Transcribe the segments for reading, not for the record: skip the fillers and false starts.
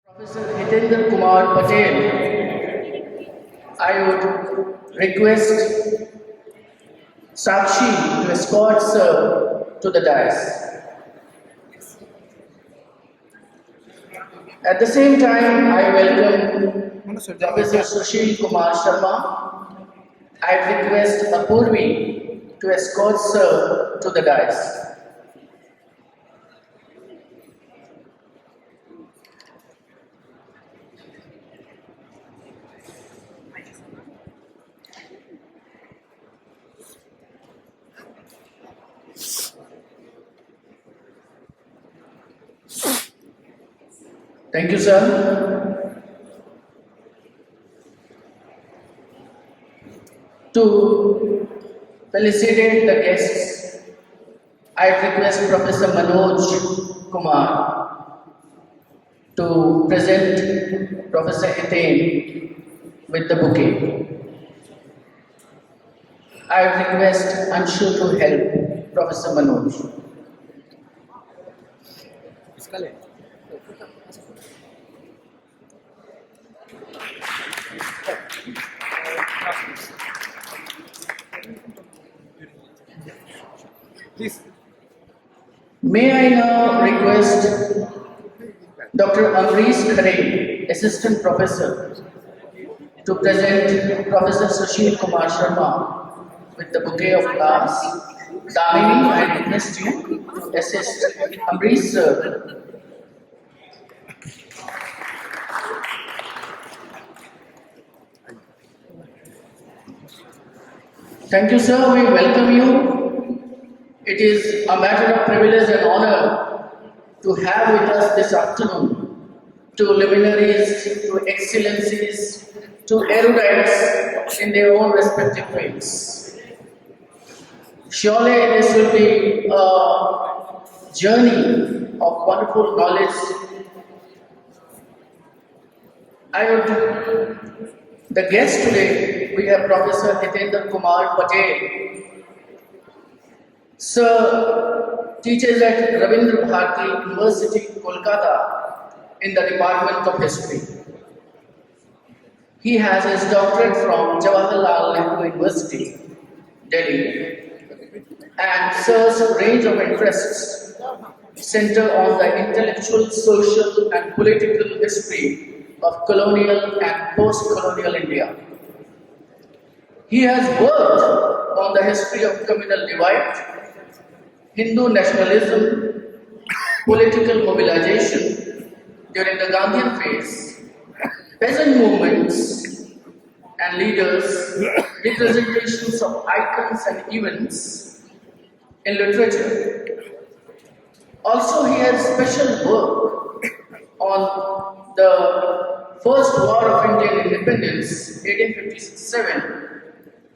Professor Hitendra Patel, I would request Sakshi to escort Sir to the dais. At the same time, I welcome Professor Susheel Sharma. I request Apurvi to escort Sir to the dais. Thank you, sir. To felicitate the guests, I request Professor Manoj Kumar to present Professor Hitendra with the bouquet. I request Anshu to help Professor Manoj. Please. May I now request Dr. Amrish Khare, Assistant Professor, to present Professor Susheel Kumar Sharma with the bouquet of flowers. Damini, I request you to assist Amrish sir. Thank you, sir. We welcome you. It is a matter of privilege and honor to have with us this afternoon two luminaries, two excellencies, two erudites in their own respective fields. Surely this will be a journey of wonderful knowledge. The guest today, we have Professor Hitendra Kumar Patel. Sir teaches at Rabindra Bharati University, Kolkata in the Department of History. He has his doctorate from Jawaharlal Nehru University, Delhi, and Sir's range of interests center on the intellectual, social and political history of colonial and post-colonial India. He has worked on the history of communal divide, Hindu nationalism, political mobilization during the Gandhian phase, peasant movements and leaders, representations of icons and events in literature. Also, he has special work on the First War of Indian Independence, 1857,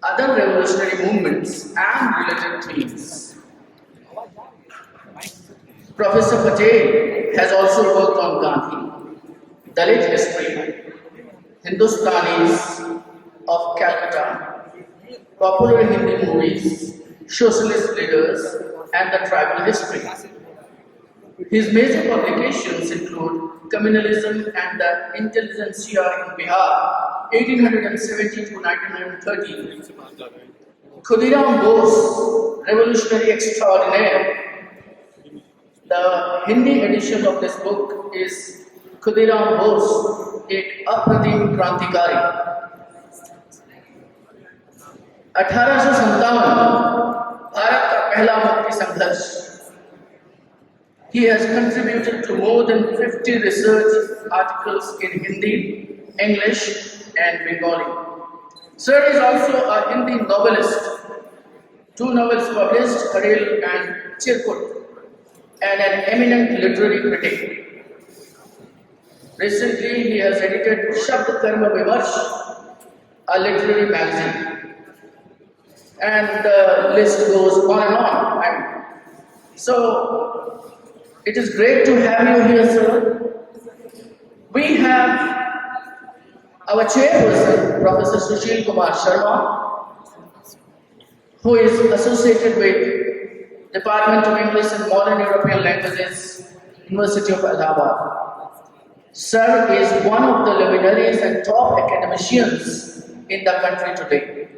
other revolutionary movements and related themes. Professor Patel has also worked on Gandhi, Dalit history, Hindustanis of Calcutta, popular Hindi movies, socialist leaders, and the tribal history. His major publications include Communalism and the Intelligentsia in Bihar, 1870 to 1930, Khudiram Bose, Revolutionary Extraordinaire. The Hindi edition of this book is Khudiram Bose, एक अप्रतिम क्रांतिकारी। 1857 भारत का पहला मुक्ति संघर्ष। He has contributed to more than 50 research articles in Hindi, English, and Bengali. Sir is also a Hindi novelist. 2 novels published, Karel and Chirkut, and an eminent literary critic. Recently, he has edited Shabd Karma Vimarsh, a literary magazine. And the list goes on and on. And so, it is great to have you here, sir. We have our chairperson, Professor Susheel Kumar Sharma, who is associated with Department of English and Modern European Languages, University of Allahabad. Sir is one of the luminaries and top academicians in the country today.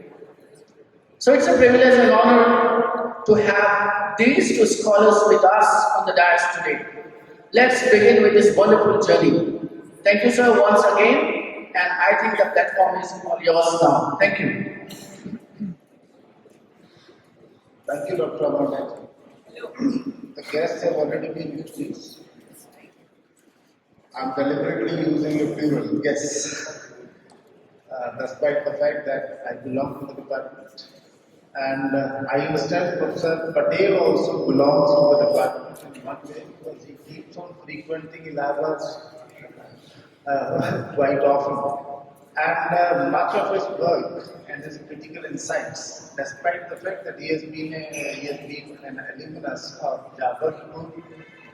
So it's a privilege and honor to have these two scholars with us on the dais today. Let's begin with this wonderful journey. Thank you, sir, once again, and I think the platform is all yours now. Thank you. Thank you, Dr. Amarnath. The guests have already been introduced. I'm deliberately using a plural, yes, despite the fact that I belong to the department. And I understand Professor Patel also belongs to the department in one way because he keeps on frequenting Ilhabads quite often. And much of his work and his critical insights, despite the fact that he has been an alumnus of Jabalpur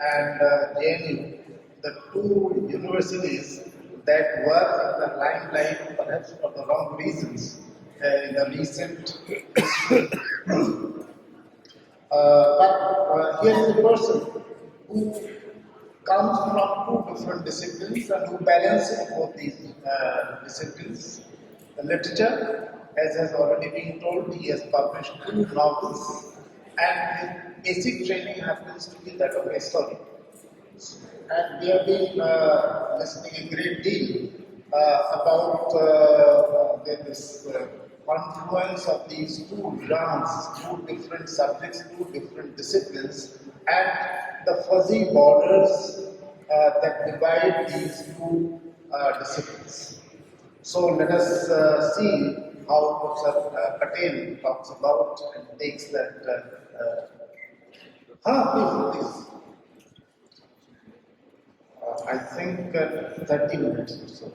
and JNU, the two universities that were in the limelight, perhaps for the wrong reasons, in the recent history. But here is a person who comes from two different disciplines and who balances both these disciplines. The literature, as has already been told, he has published 2 novels, and his basic training happens to be that of a historian. And we have been listening a great deal about this confluence of these 2 grounds, 2 different subjects, 2 different disciplines, and the fuzzy borders that divide these 2 disciplines. So let us see how Professor Patel talks about and takes that. Please. I think 30 minutes or so.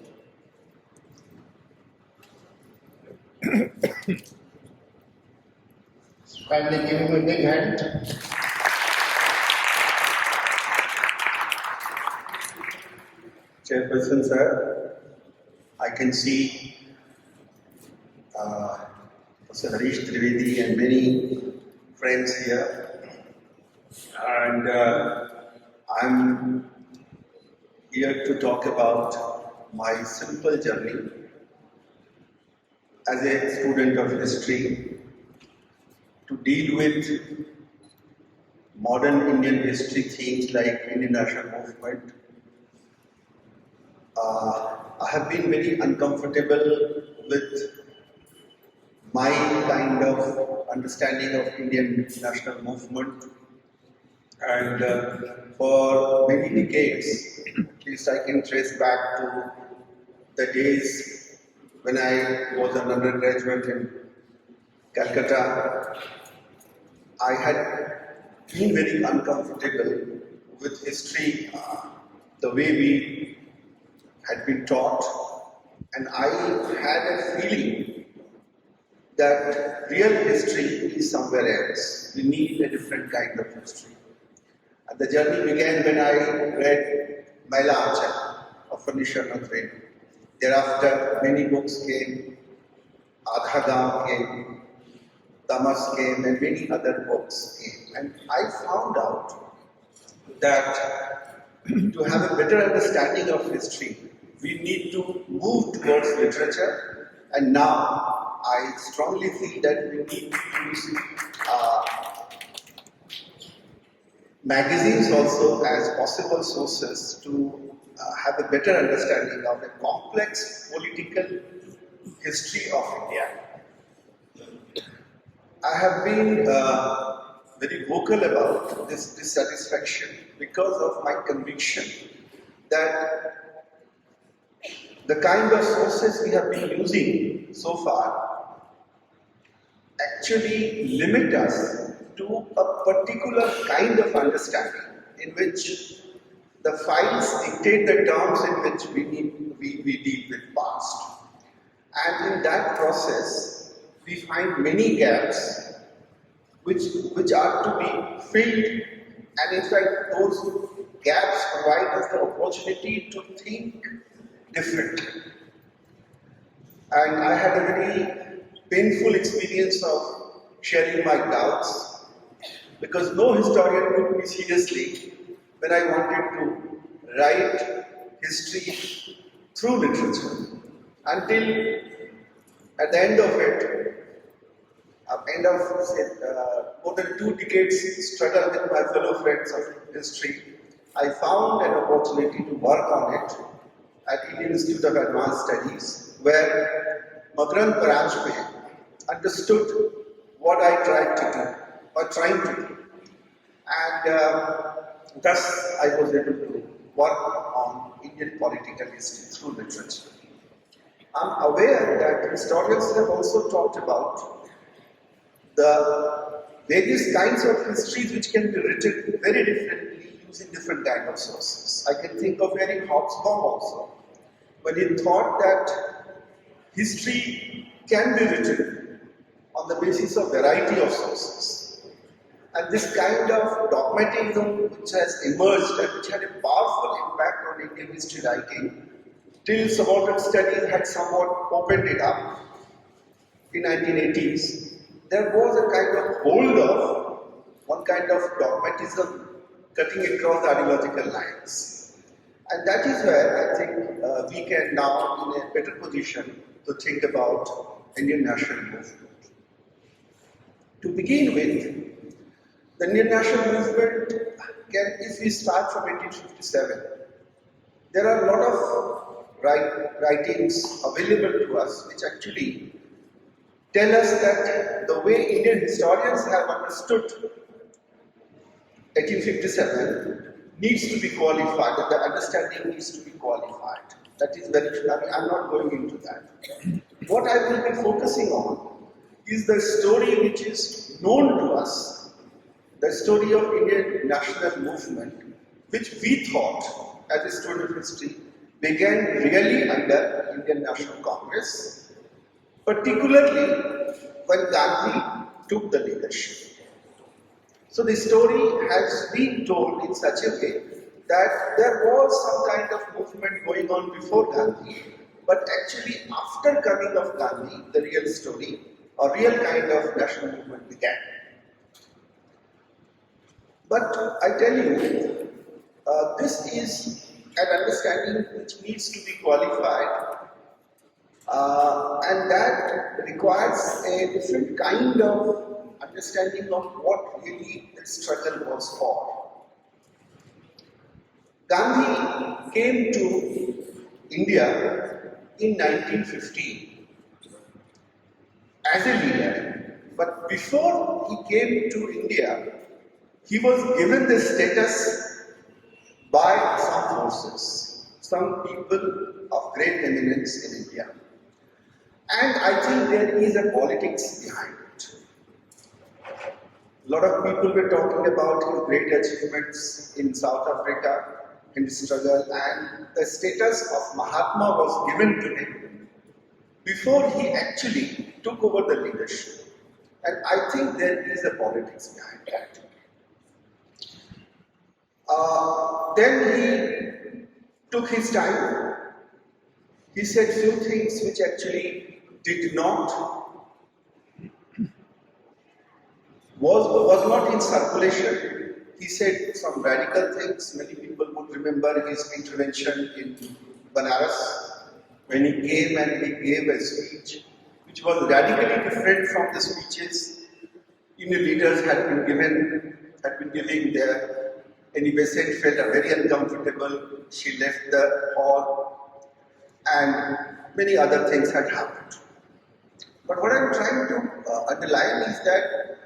Kindly give him a big hand. Chairperson, sir, I can see Professor Harish Trivedi and many friends here, and I'm here to talk about my simple journey as a student of history to deal with modern Indian history themes like Indian national movement. I have been very uncomfortable with my kind of understanding of Indian national movement, and for many decades, at least I can trace back to the days when I was an undergraduate in Calcutta. I had been very uncomfortable with history, the way we had been taught, and I had a feeling that real history is somewhere else. We need a different kind of history. And the journey began when I read Maila Aanchal of Phanisha Nathrain. Thereafter, many books came, Aadha Gaon came, Tamas came, and many other books came. And I found out that to have a better understanding of history, we need to move towards literature, and now I strongly feel that we need to use magazines also as possible sources to have a better understanding of a complex political history of India. I have been very vocal about this dissatisfaction because of my conviction that the kind of sources we have been using so far actually limit us to a particular kind of understanding in which the files dictate the terms in which we deal with past. And in that process, we find many gaps which are to be filled, and in fact those gaps provide us the opportunity to think differently. And I had a very painful experience of sharing my doubts, because no historian took me seriously when I wanted to write history through literature until at the end of it, more than 2 decades struggle with my fellow friends of history, I found an opportunity to work on it at Indian Institute of Advanced Studies, where Magrand Paranjpe understood what I tried to do, or trying to do. And thus I was able to work on Indian political history through literature. I'm aware that historians have also talked about the various kinds of histories which can be written very differently using different kinds of sources. I can think of Eric Hobsbawm also, when he thought that history can be written on the basis of variety of sources. And this kind of dogmatism which has emerged and which had a powerful impact on Indian history writing, till subaltern studies had somewhat opened it up in 1980s, there was a kind of hold of one kind of dogmatism cutting across the ideological lines. And that is where I think we can now in a better position to think about Indian national movement. To begin with, the Indian national movement can, if we start from 1857, there are a lot of writings available to us which actually tell us that the way Indian historians have understood 1857 needs to be qualified, that the understanding needs to be qualified. That is very true. I'm not going into that. What I will be focusing on is the story which is known to us, the story of Indian national movement, which we thought, as a student of history, began really under Indian National Congress, particularly when Gandhi took the leadership. So the story has been told in such a way that there was some kind of movement going on before Gandhi, but actually after coming of Gandhi, the real story, or real kind of national movement began. But I tell you, this is an understanding which needs to be qualified, and that requires a different kind of understanding of what really the struggle was for. Gandhi came to India in 1915 as a leader, but before he came to India, he was given the status by some forces, some people of great eminence in India. And I think there is a politics behind it. A lot of people were talking about his great achievements in South Africa, in his struggle, and the status of Mahatma was given to him before he actually took over the leadership. And I think there is a politics behind that. Then he took his time. He said few things which actually did not, was not in circulation. He said some radical things. Many people would remember his intervention in Banaras when he came and he gave a speech which was radically different from the speeches Indian leaders had been giving there. And Besant felt very uncomfortable. She left the hall, and many other things had happened. But what I'm trying to underline is that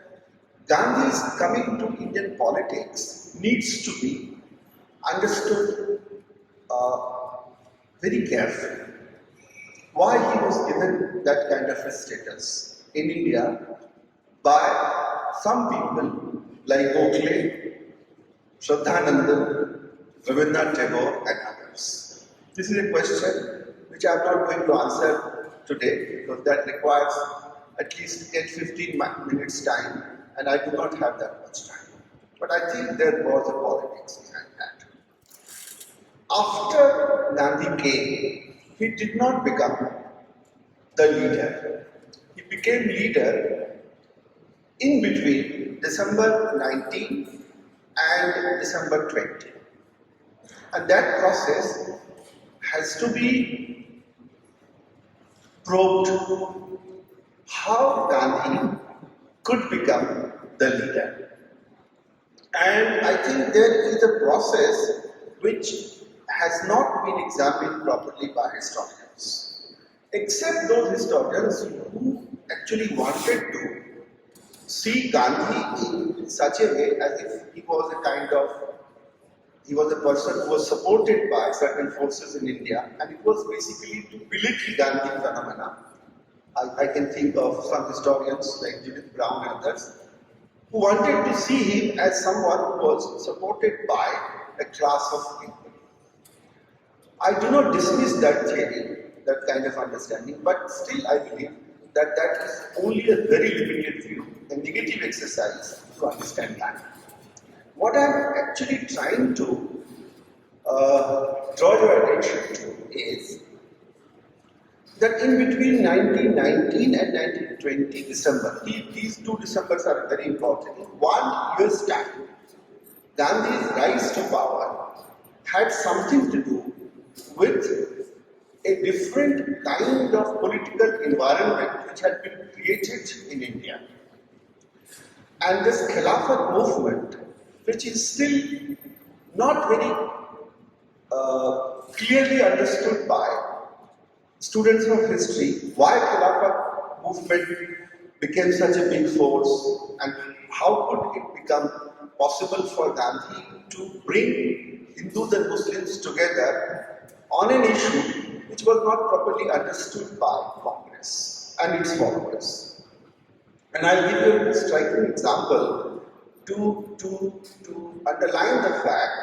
Gandhi's coming to Indian politics needs to be understood very carefully. Why he was given that kind of a status in India by some people like Gokhale, Shraddhananda, Rabindranath Tagore and others. This is a question which I am not going to answer today because that requires at least 10-15 minutes time and I do not have that much time. But I think there was a politics behind that. After Gandhi came, he did not become the leader. He became leader in between December 19 and December 20. And that process has to be probed how Gandhi could become the leader. And I think there is a process which has not been examined properly by historians, except those historians who actually wanted to see Gandhi in such a way as if he was a person who was supported by certain forces in India, and it was basically to belittle Gandhi phenomena. I can think of some historians like Judith Brown and others who wanted to see him as someone who was supported by a class of people. I do not dismiss that theory, that kind of understanding, but still I believe that that is only a very limited view, a negative exercise to understand that. What I am actually trying to draw your attention to is that in between 1919 and 1920 December, these two Decembers are very important. In 1 year's time, Gandhi's rise to power had something to do with a different kind of political environment which had been created in India. And this Khilafat movement, which is still not very clearly understood by students of history, why Khilafat movement became such a big force and how could it become possible for Gandhi to bring Hindus and Muslims together on an issue which was not properly understood by Congress and its followers. And I'll give you a striking example to underline the fact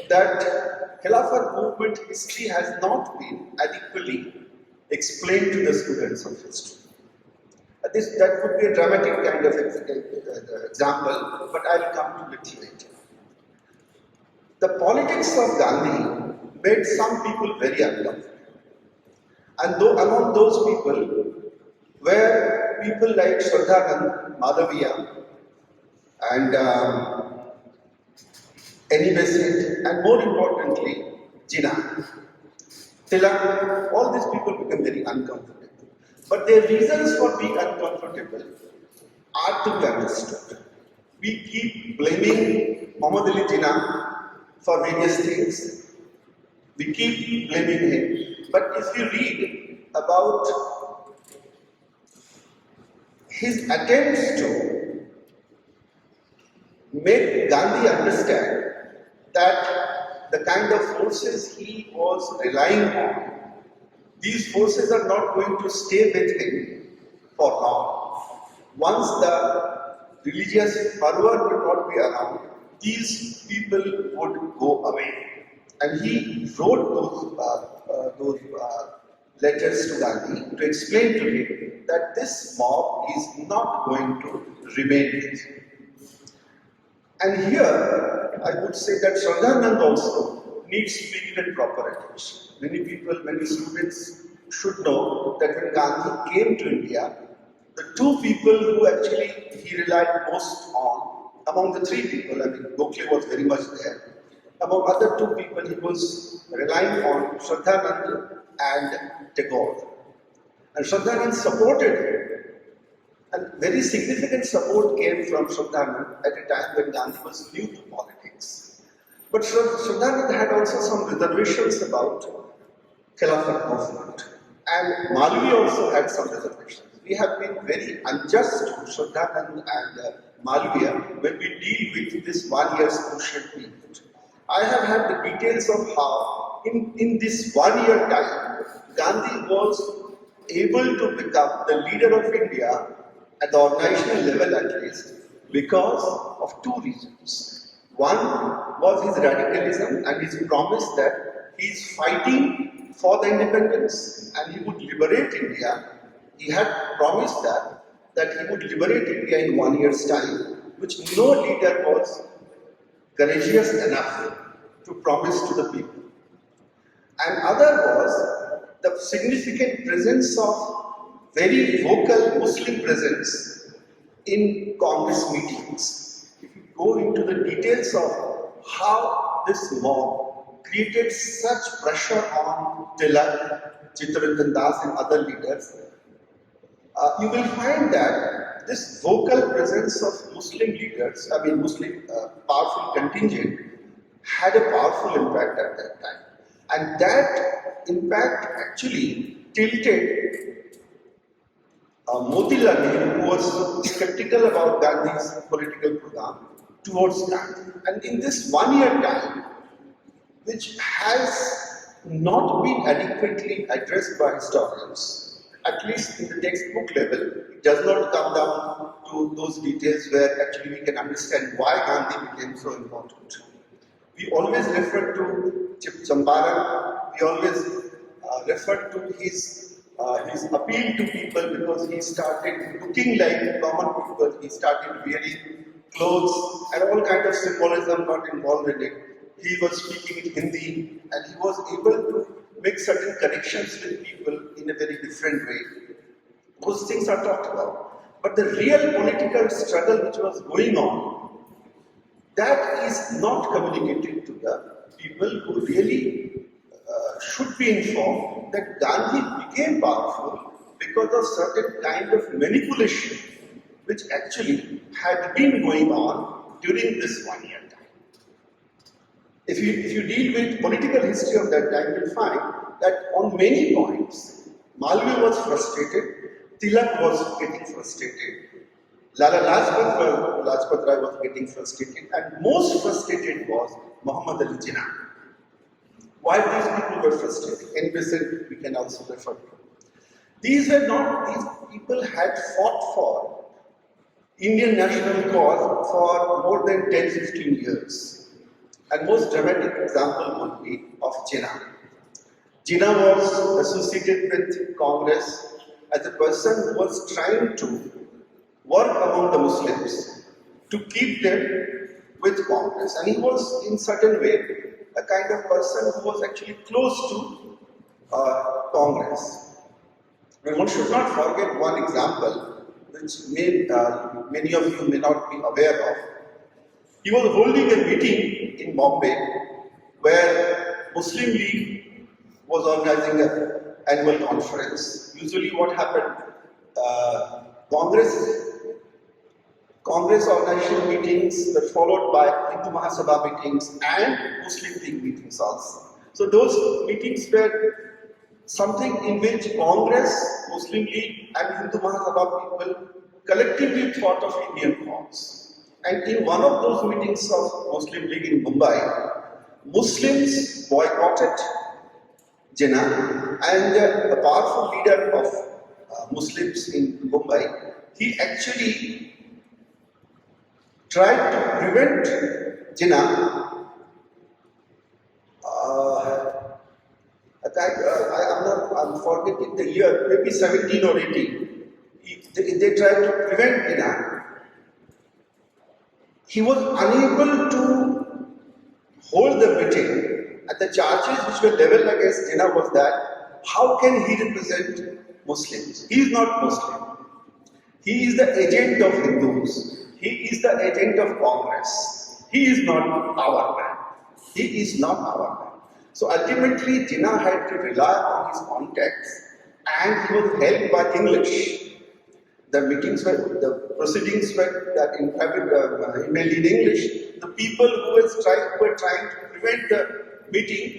that Khilafat movement history has not been adequately explained to the students of history. That could be a dramatic kind of example, but I'll come to it later. The politics of Gandhi made some people very uncomfortable. And among those people were people like Shraddhanand, Madhaviya, and Annie Besant, and more importantly, Jinnah. Tilak, all these people become very uncomfortable. But their reasons for being uncomfortable are to be understood. We keep blaming Muhammad Ali Jinnah for various things. We keep blaming him. But if you read about his attempts to make Gandhi understand that the kind of forces he was relying on, these forces are not going to stay with him for long. Once the religious fervor will not be around, these people would go away. And he wrote those letters to Gandhi to explain to him that this mob is not going to remain with him. And here, I would say that Shraddhanand also needs to be given proper attention. Many people, many students should know that when Gandhi came to India, the two people who actually he relied most on, among the three people, I mean, Gokhale was very much there. Among other two people, he was relying on Shraddhanand and Tagore. And Shraddhanand supported him. And very significant support came from Shraddhanand at a time when Gandhi was new to politics. But Shraddhanand had also some reservations about Khilafat movement. And Malvi also had some reservations. We have been very unjust to Shraddhanand and Malviya when we deal with this 1 year's crucial period. I have had the details of how in this 1 year time, Gandhi was able to become the leader of India at the organizational level at least because of two reasons. One was his radicalism and his promise that he is fighting for the independence and he would liberate India. He had promised that he would liberate India in 1 year's time, which no leader was courageous enough to promise to the people. And other was the significant presence of very vocal Muslim presence in Congress meetings. If you go into the details of how this mob created such pressure on Tilak, Chittaranjan Das and other leaders, you will find that this vocal presence of Muslim leaders, Muslim powerful contingent, had a powerful impact at that time. And that impact actually tilted Motilal Nehru, who was skeptical about Gandhi's political program, towards Gandhi. And in this 1 year time, which has not been adequately addressed by historians, at least in the textbook level, it does not come down to those details where actually we can understand why Gandhi became so important. We always refer to Champaran, we always refer to his appeal to people because he started looking like common people, he started wearing clothes and all kind of symbolism got involved in it. He was speaking in Hindi and he was able to make certain connections with people in a very different way. Those things are talked about. But the real political struggle which was going on, that is not communicated to the people who really should be informed that Gandhi became powerful because of certain kind of manipulation which actually had been going on during this 1 year time. If you deal with political history of that time, you'll find that on many points, Malvi was frustrated, Tilak was getting frustrated, Lala Lajpat Rai was getting frustrated, and most frustrated was Muhammad Ali Jinnah. Why these people were frustrated? Anyway, we can also refer to. These people had fought for Indian national cause for more than 10-15 years. And most dramatic example would be of Jinnah. Jinnah was associated with Congress as a person who was trying to work among the Muslims to keep them with Congress. And he was in certain way a kind of person who was actually close to Congress. And one should not forget one example which many of you may not be aware of. He was holding a meeting in Bombay where Muslim League was organizing an annual conference. Usually what happened, Congress organization meetings were followed by Hindu Mahasabha meetings and Muslim League meetings also. So those meetings were something in which Congress, Muslim League and Hindu Mahasabha people collectively thought of Indian cause. And in one of those meetings of Muslim League in Mumbai, Muslims boycotted Jinnah, and a powerful leader of Muslims in Mumbai, he actually tried to prevent Jinnah. I'm forgetting the year, maybe 17 or 18. They tried to prevent Jinnah. He was unable to hold the meeting, and the charges which were leveled against Jinnah was that how can he represent Muslims? He is not Muslim. He is the agent of Hindus. He is the agent of Congress. He is not our man. He is not our man. So ultimately, Jinnah had to rely on his contacts, and he was helped by English. The meetings the proceedings were emailed in English. The people who were trying to prevent the meeting,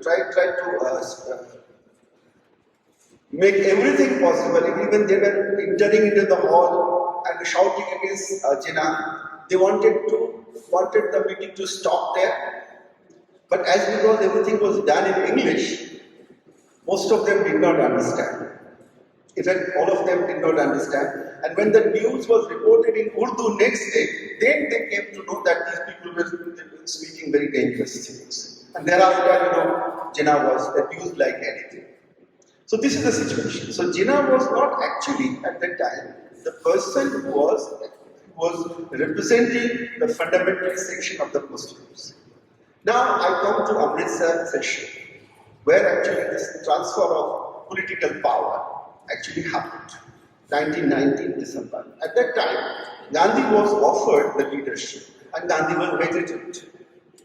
tried to make everything possible. Even they were entering into the hall and shouting against Jinnah. They wanted the meeting to stop there. But because everything was done in English, most of them did not understand. In fact, all of them did not understand. And when the news was reported in Urdu next day, then they came to know that these people were speaking very dangerous things. And thereafter, Jinnah was abused like anything. So this is the situation. So Jinnah was not actually, at that time, the person who was representing the fundamental section of the Muslims. Now I come to Amritsar session, where actually this transfer of political power actually happened. 1919 December. At that time, Gandhi was offered the leadership and Gandhi was hesitant.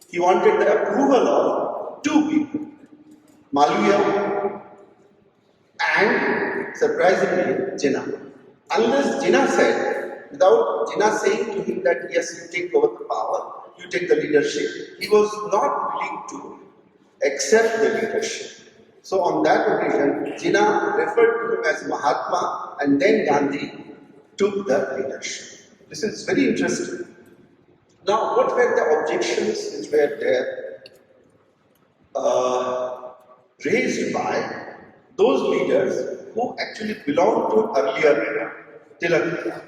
He wanted the approval of two people, Malviya and surprisingly Jinnah. Unless Jinnah said, without Jinnah saying to him that yes, you take over the power, you take the leadership, he was not willing to accept the leadership. So on that occasion, Jinnah referred to him as Mahatma and then Gandhi took the leadership. This is very interesting. Now, what were the objections which were there raised by those leaders who actually belonged to earlier era, Tilak era?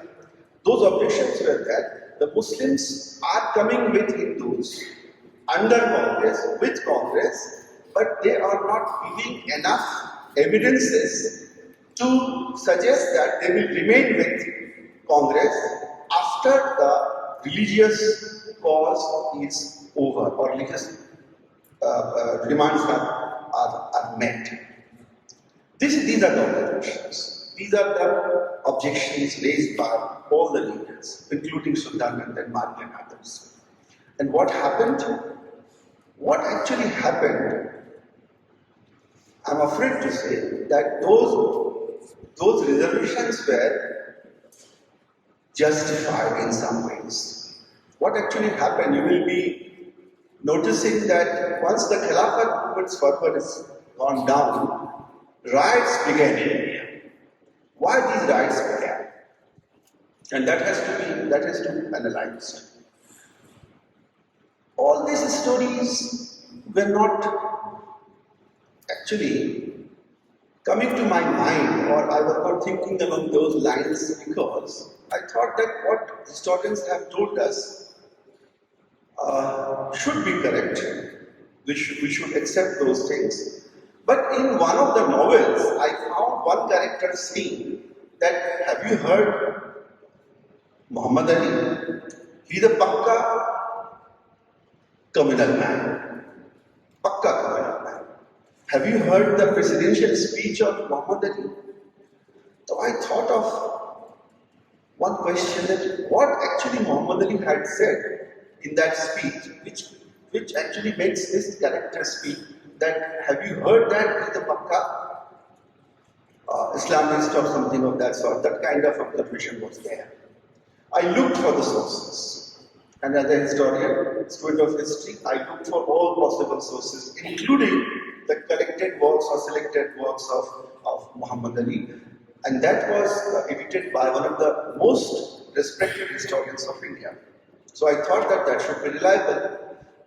Those objections were that the Muslims are coming with Hindus under Congress, with Congress, but they are not giving enough evidences to suggest that they will remain with Congress after the religious cause is over or religious demands are met. These are the objections. These are the objections raised by all the leaders, including Sundarnand and Marg and others. And what happened? What actually happened? I'm afraid to say that those reservations were justified in some ways. What actually happened? You will be noticing that once the Khilafat movement's fervor is gone down, riots began in India. Why these riots began? And that has to be analyzed. All these stories were not actually coming to my mind, or I was not thinking along those lines, because I thought that what historians have told us should be correct. We should accept those things. But in one of the novels, I found one character saying that, have you heard Muhammad Ali? He's a Pakka communal man. Pakka communal man. Have you heard the presidential speech of Muhammad Ali? So I thought of one question, that what actually Muhammad Ali had said in that speech, which actually makes this character speak, that have you heard that he's a Pakka Islamist or something of that sort. That kind of observation was there. I looked for the sources, and as a historian, student of history, I looked for all possible sources, including the collected works or selected works of Muhammad Ali, and that was edited by one of the most respected historians of India. So I thought that should be reliable.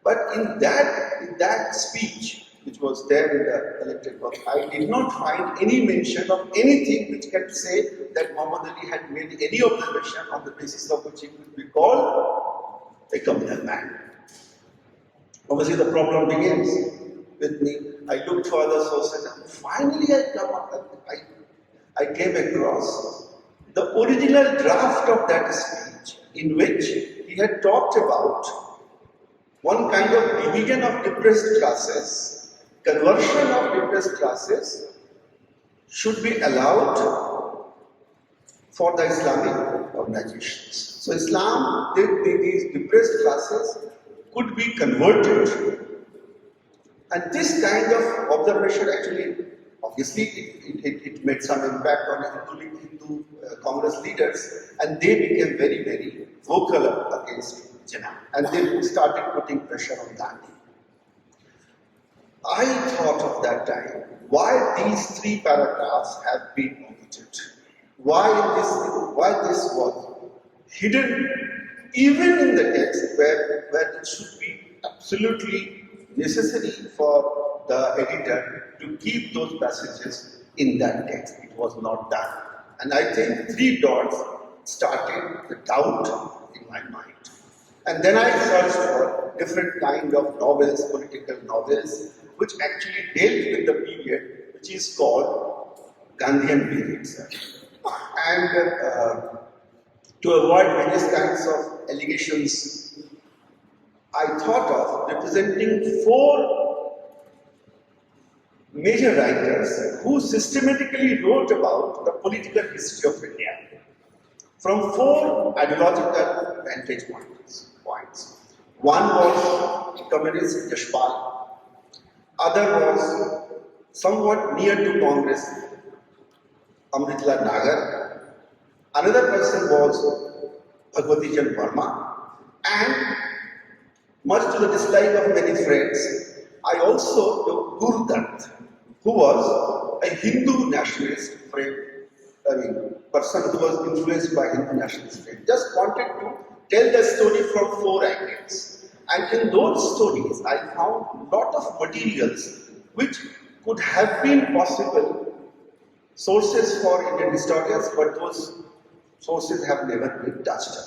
But in that speech, which was there in the collected work, I did not find any mention of anything which can say that Muhammad Ali had made any observation on the basis of which he could be called a communal man. Obviously, the problem begins with me. I looked for other sources, and finally I came across the original draft of that speech, in which he had talked about one kind of division of depressed classes, conversion of depressed classes should be allowed for the Islamic organizations. So Islam, these depressed classes could be converted. And this kind of observation actually, obviously, it made some impact on Hindu Congress leaders, and they became very, very vocal against Jinnah, and they started putting pressure on Gandhi. I thought of that time, why these three paragraphs have been omitted? Why this was hidden even in the text where it should be absolutely necessary for the editor to keep those passages in that text. It was not done. And I think three dots started the doubt in my mind. And then I searched for different kind of novels, political novels, which actually dealt with the period which is called Gandhian period. And to avoid various kinds of allegations, I thought of representing four major writers who systematically wrote about the political history of India from four ideological vantage points. One was communist Yashpal, Other was somewhat near to Congress, Amritla Nagar. Another person was Bhagwati Chan Verma. And much to the dislike of many friends, I also took Guru Dutt, who was a Hindu nationalist person who was influenced by Hindu nationalist frame. Just wanted to tell the story from four angles. And in those stories, I found a lot of materials which could have been possible sources for Indian historians, but those sources have never been touched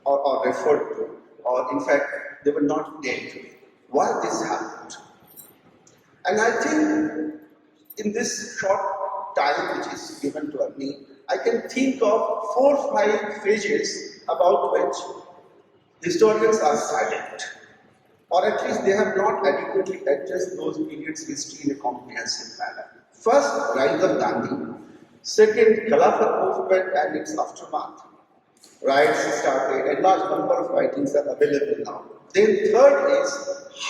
upon or referred to, or in fact, they were not dealt with. Why this happened? And I think in this short time which is given to me, I can think of 4 or 5 phases about which historians are silent, or at least they have not adequately addressed those periods' history in a comprehensive manner. First, rise of Gandhi. Second, Khilafat movement and its aftermath. Riots started, a large number of writings are available now. Then third is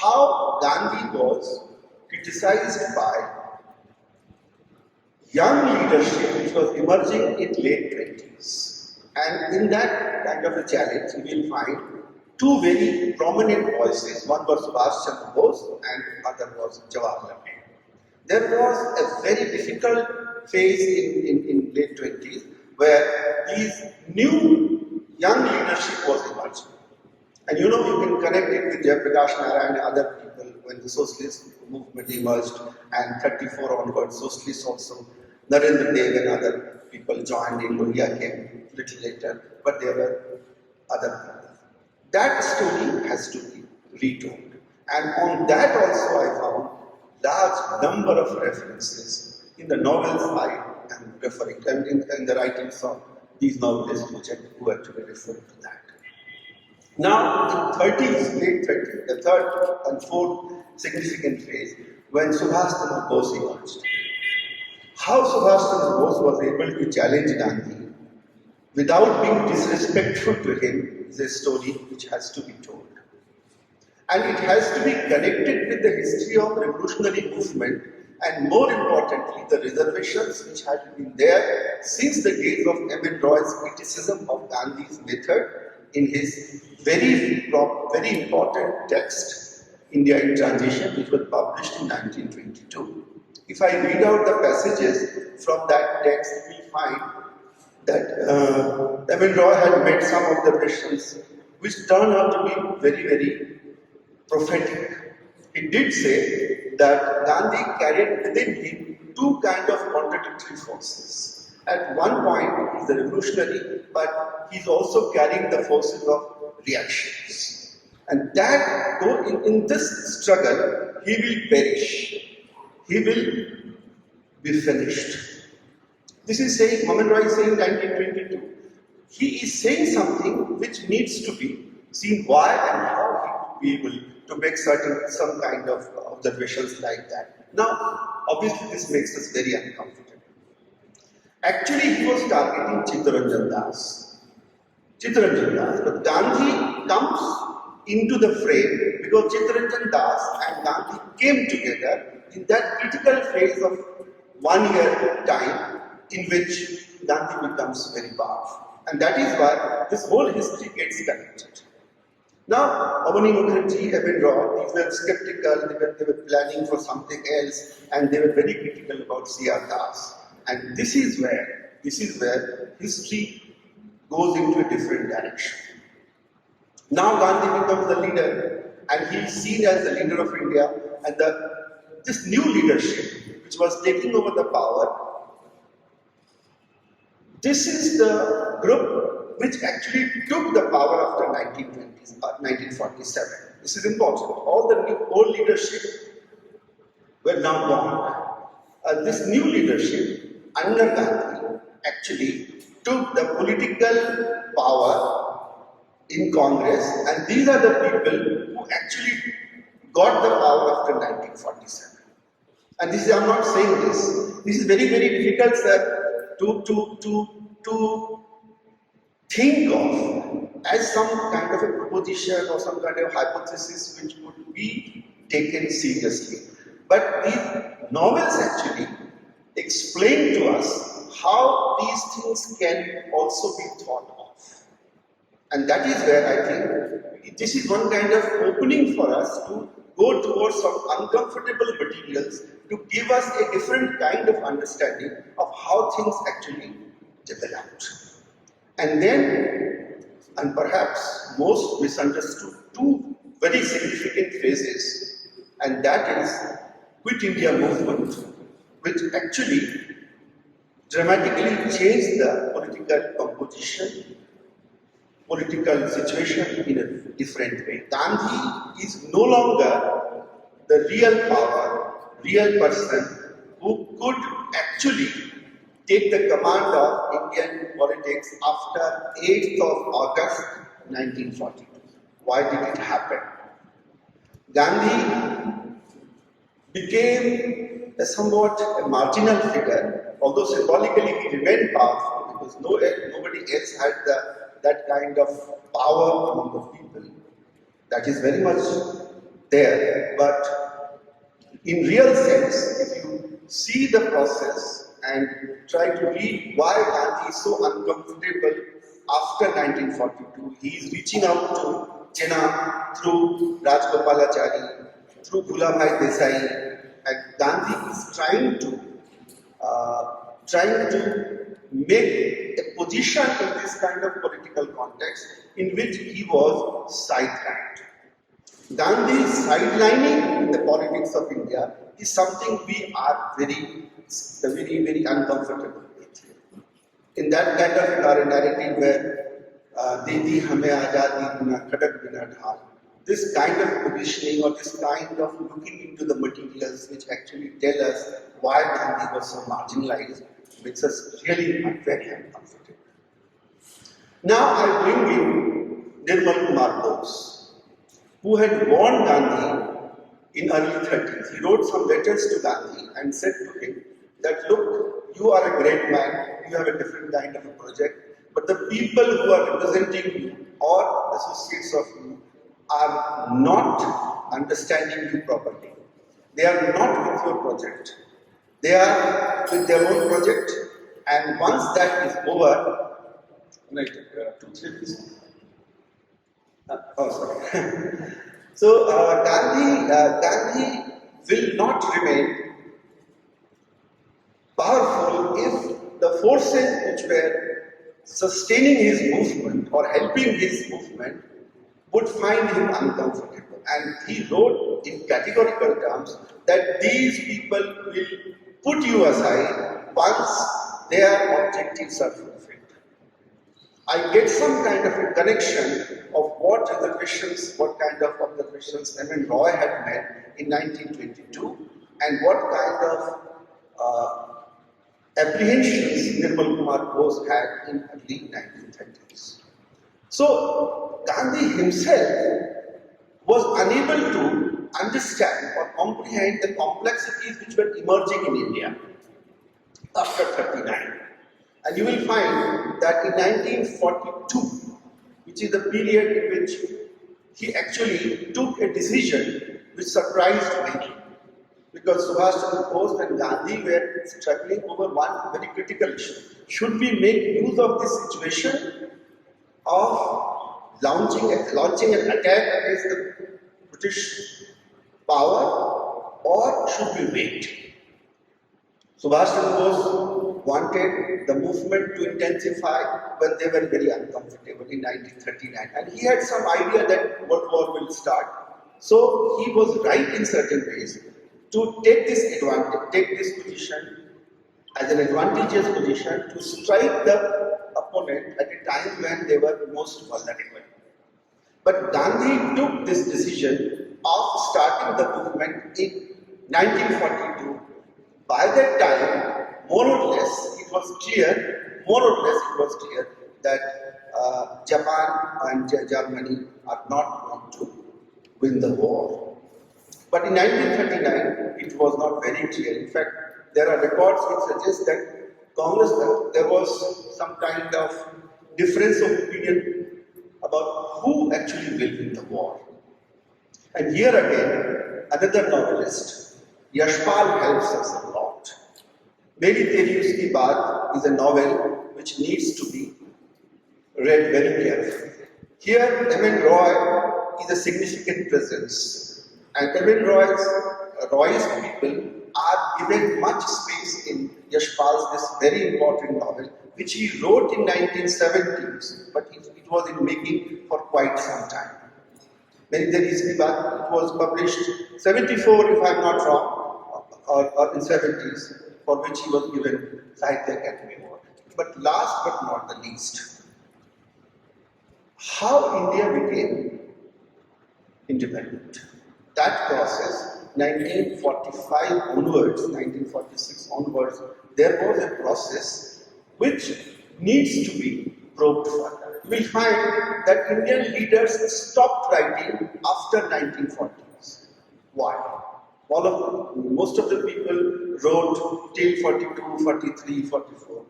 how Gandhi was criticized by young leadership which was emerging in late 20s. And in that kind of a challenge, you will find 2 very prominent voices. One was Subhash Chandra Bose and other was Jawaharlal Nehru. There was a very difficult phase in late 20s where these new young leadership was emerging. And you know, you can connect it with Jayaprakash Narayan and other people when the socialist movement emerged, and 34 onwards, socialists also, Narendra Dev and other people joined in. Lohia came a little later, but there were other people. That story has to be retold. And on that also I found large number of references in the novels I am referring to, and in the writings of these novelists who actually refer to that. Now, in 30s, late 30s, the third and fourth significant phase, when Subhash Chandra Bose emerged. How Subhash Chandra Bose was able to challenge Gandhi without being disrespectful to him is a story which has to be told. And it has to be connected with the history of revolutionary movement, and more importantly, the reservations which had been there since the days of M.N. Roy's criticism of Gandhi's method in his very important text, India in Transition, which was published in 1922. If I read out the passages from that text, we find that M.N. Roy had made some observations which turned out to be very prophetic. He did say that Gandhi carried within him 2 kinds of contradictory forces. At one point, he's a revolutionary, but he's also carrying the forces of reactions. And that, though in this struggle, he will perish. He will be finished. This is saying, M.N. Roy is saying 1922. He is saying something which needs to be seen why and how he will be able to make some kind of observations like that. Now, obviously this makes us very uncomfortable. Actually, he was targeting Chittaranjan Das. But Gandhi comes into the frame because Chittaranjan Das and Gandhi came together in that critical phase of 1 year time in which Gandhi becomes very powerful. And that is why this whole history gets connected. Now, Avani Mukherjee, M.N. Roy, these were skeptical, they were planning for something else, and they were very critical about C.R. Das. And this is where history goes into a different direction. Now Gandhi becomes the leader, and he is seen as the leader of India, and this new leadership, which was taking over the power, this is the group which actually took the power after 1947. This is important. All the old leadership were now gone. This new leadership under Gandhi actually took the political power in Congress, and these are the people who actually got the power after 1947. And this is, I'm not saying this. This is very difficult, sir, to think of as some kind of a proposition or some kind of hypothesis which would be taken seriously. But these novels actually explain to us how these things can also be thought of. And that is where I think this is one kind of opening for us to go towards some uncomfortable materials to give us a different kind of understanding of how things actually developed. And then, and perhaps most misunderstood, two very significant phases, and that is Quit India movement, which actually dramatically changed the political composition, political situation in a different way. Gandhi is no longer the real power, real person who could actually take the command of Indian politics after 8th of August 1942. Why did it happen? Gandhi became a somewhat a marginal figure, although symbolically he remained powerful because nobody else had that kind of power among the people. That is very much there, but in real sense, if you see the process and try to read why Gandhi is so uncomfortable after 1942, he is reaching out to Jinnah through Rajgopalachari, through Bhulabhai Desai, and Gandhi is trying to make a position in this kind of political context in which he was sidelined. Gandhi's sidelining in the politics of India is something we are very uncomfortable with. In that kind of narrative where Didi hame azadi bina khadak bina dhal, this kind of positioning or this kind of looking into the materials which actually tell us why Gandhi was so marginalized makes us really very uncomfortable. Now I bring in Nirmal Kumar Bose, who had warned Gandhi in early 30s. He wrote some letters to Gandhi and said to him that, look, you are a great man, you have a different kind of a project, but the people who are representing you or associates of you are not understanding you properly. They are not with your project. They are with their own project, and once that is over, right, 2-3 minutes. Sorry. So Gandhi will not remain powerful if the forces which were sustaining his movement or helping his movement would find him uncomfortable. And he wrote in categorical terms that these people will put you aside once their objectives are fulfilled. I get some kind of a connection of what kind of observations M.N. Roy had made in 1922 and what kind of apprehensions Nirmal Kumar Bose had in early 1930s. So Gandhi himself was unable to understand or comprehend the complexities which were emerging in India after 39. And you will find that in 1942, which is the period in which he actually took a decision which surprised many. Because Subhash Chandra Bose and Gandhi were struggling over one very critical issue. Should we make use of this situation of launching an attack against the British power, or should we wait? Subhash Chandra Bose wanted the movement to intensify when they were very uncomfortable in 1939, and he had some idea that World War will start. So he was right in certain ways to take this position as an advantageous position to strike the opponent at a time when they were most vulnerable. But Gandhi took this decision of starting the movement in 1942. By that time, more or less it was clear that Japan and Germany are not going to win the war. But in 1939, it was not very clear. In fact, there are reports which suggest that there was some kind of difference of opinion about who actually will win the war. And here again, another novelist, Yashpal helps us a lot. Meri Teri Uski Baat is a novel which needs to be read very carefully. Here, M.N. Roy is a significant presence, and M.N. Roy's people are given much space in Yashpal's this very important novel, which he wrote in 1970s, but it was in making for quite some time. Meri Teri Uski Baat, it was published 74, if I am not wrong, or in 70s, for which he was given Sahitya Academy Award. But last but not the least, how India became independent. That process, 1945 onwards, 1946 onwards, there was a process which needs to be probed further. You will find that Indian leaders stopped writing after 1940s. Why? Most of the people wrote till 42, 43, 44,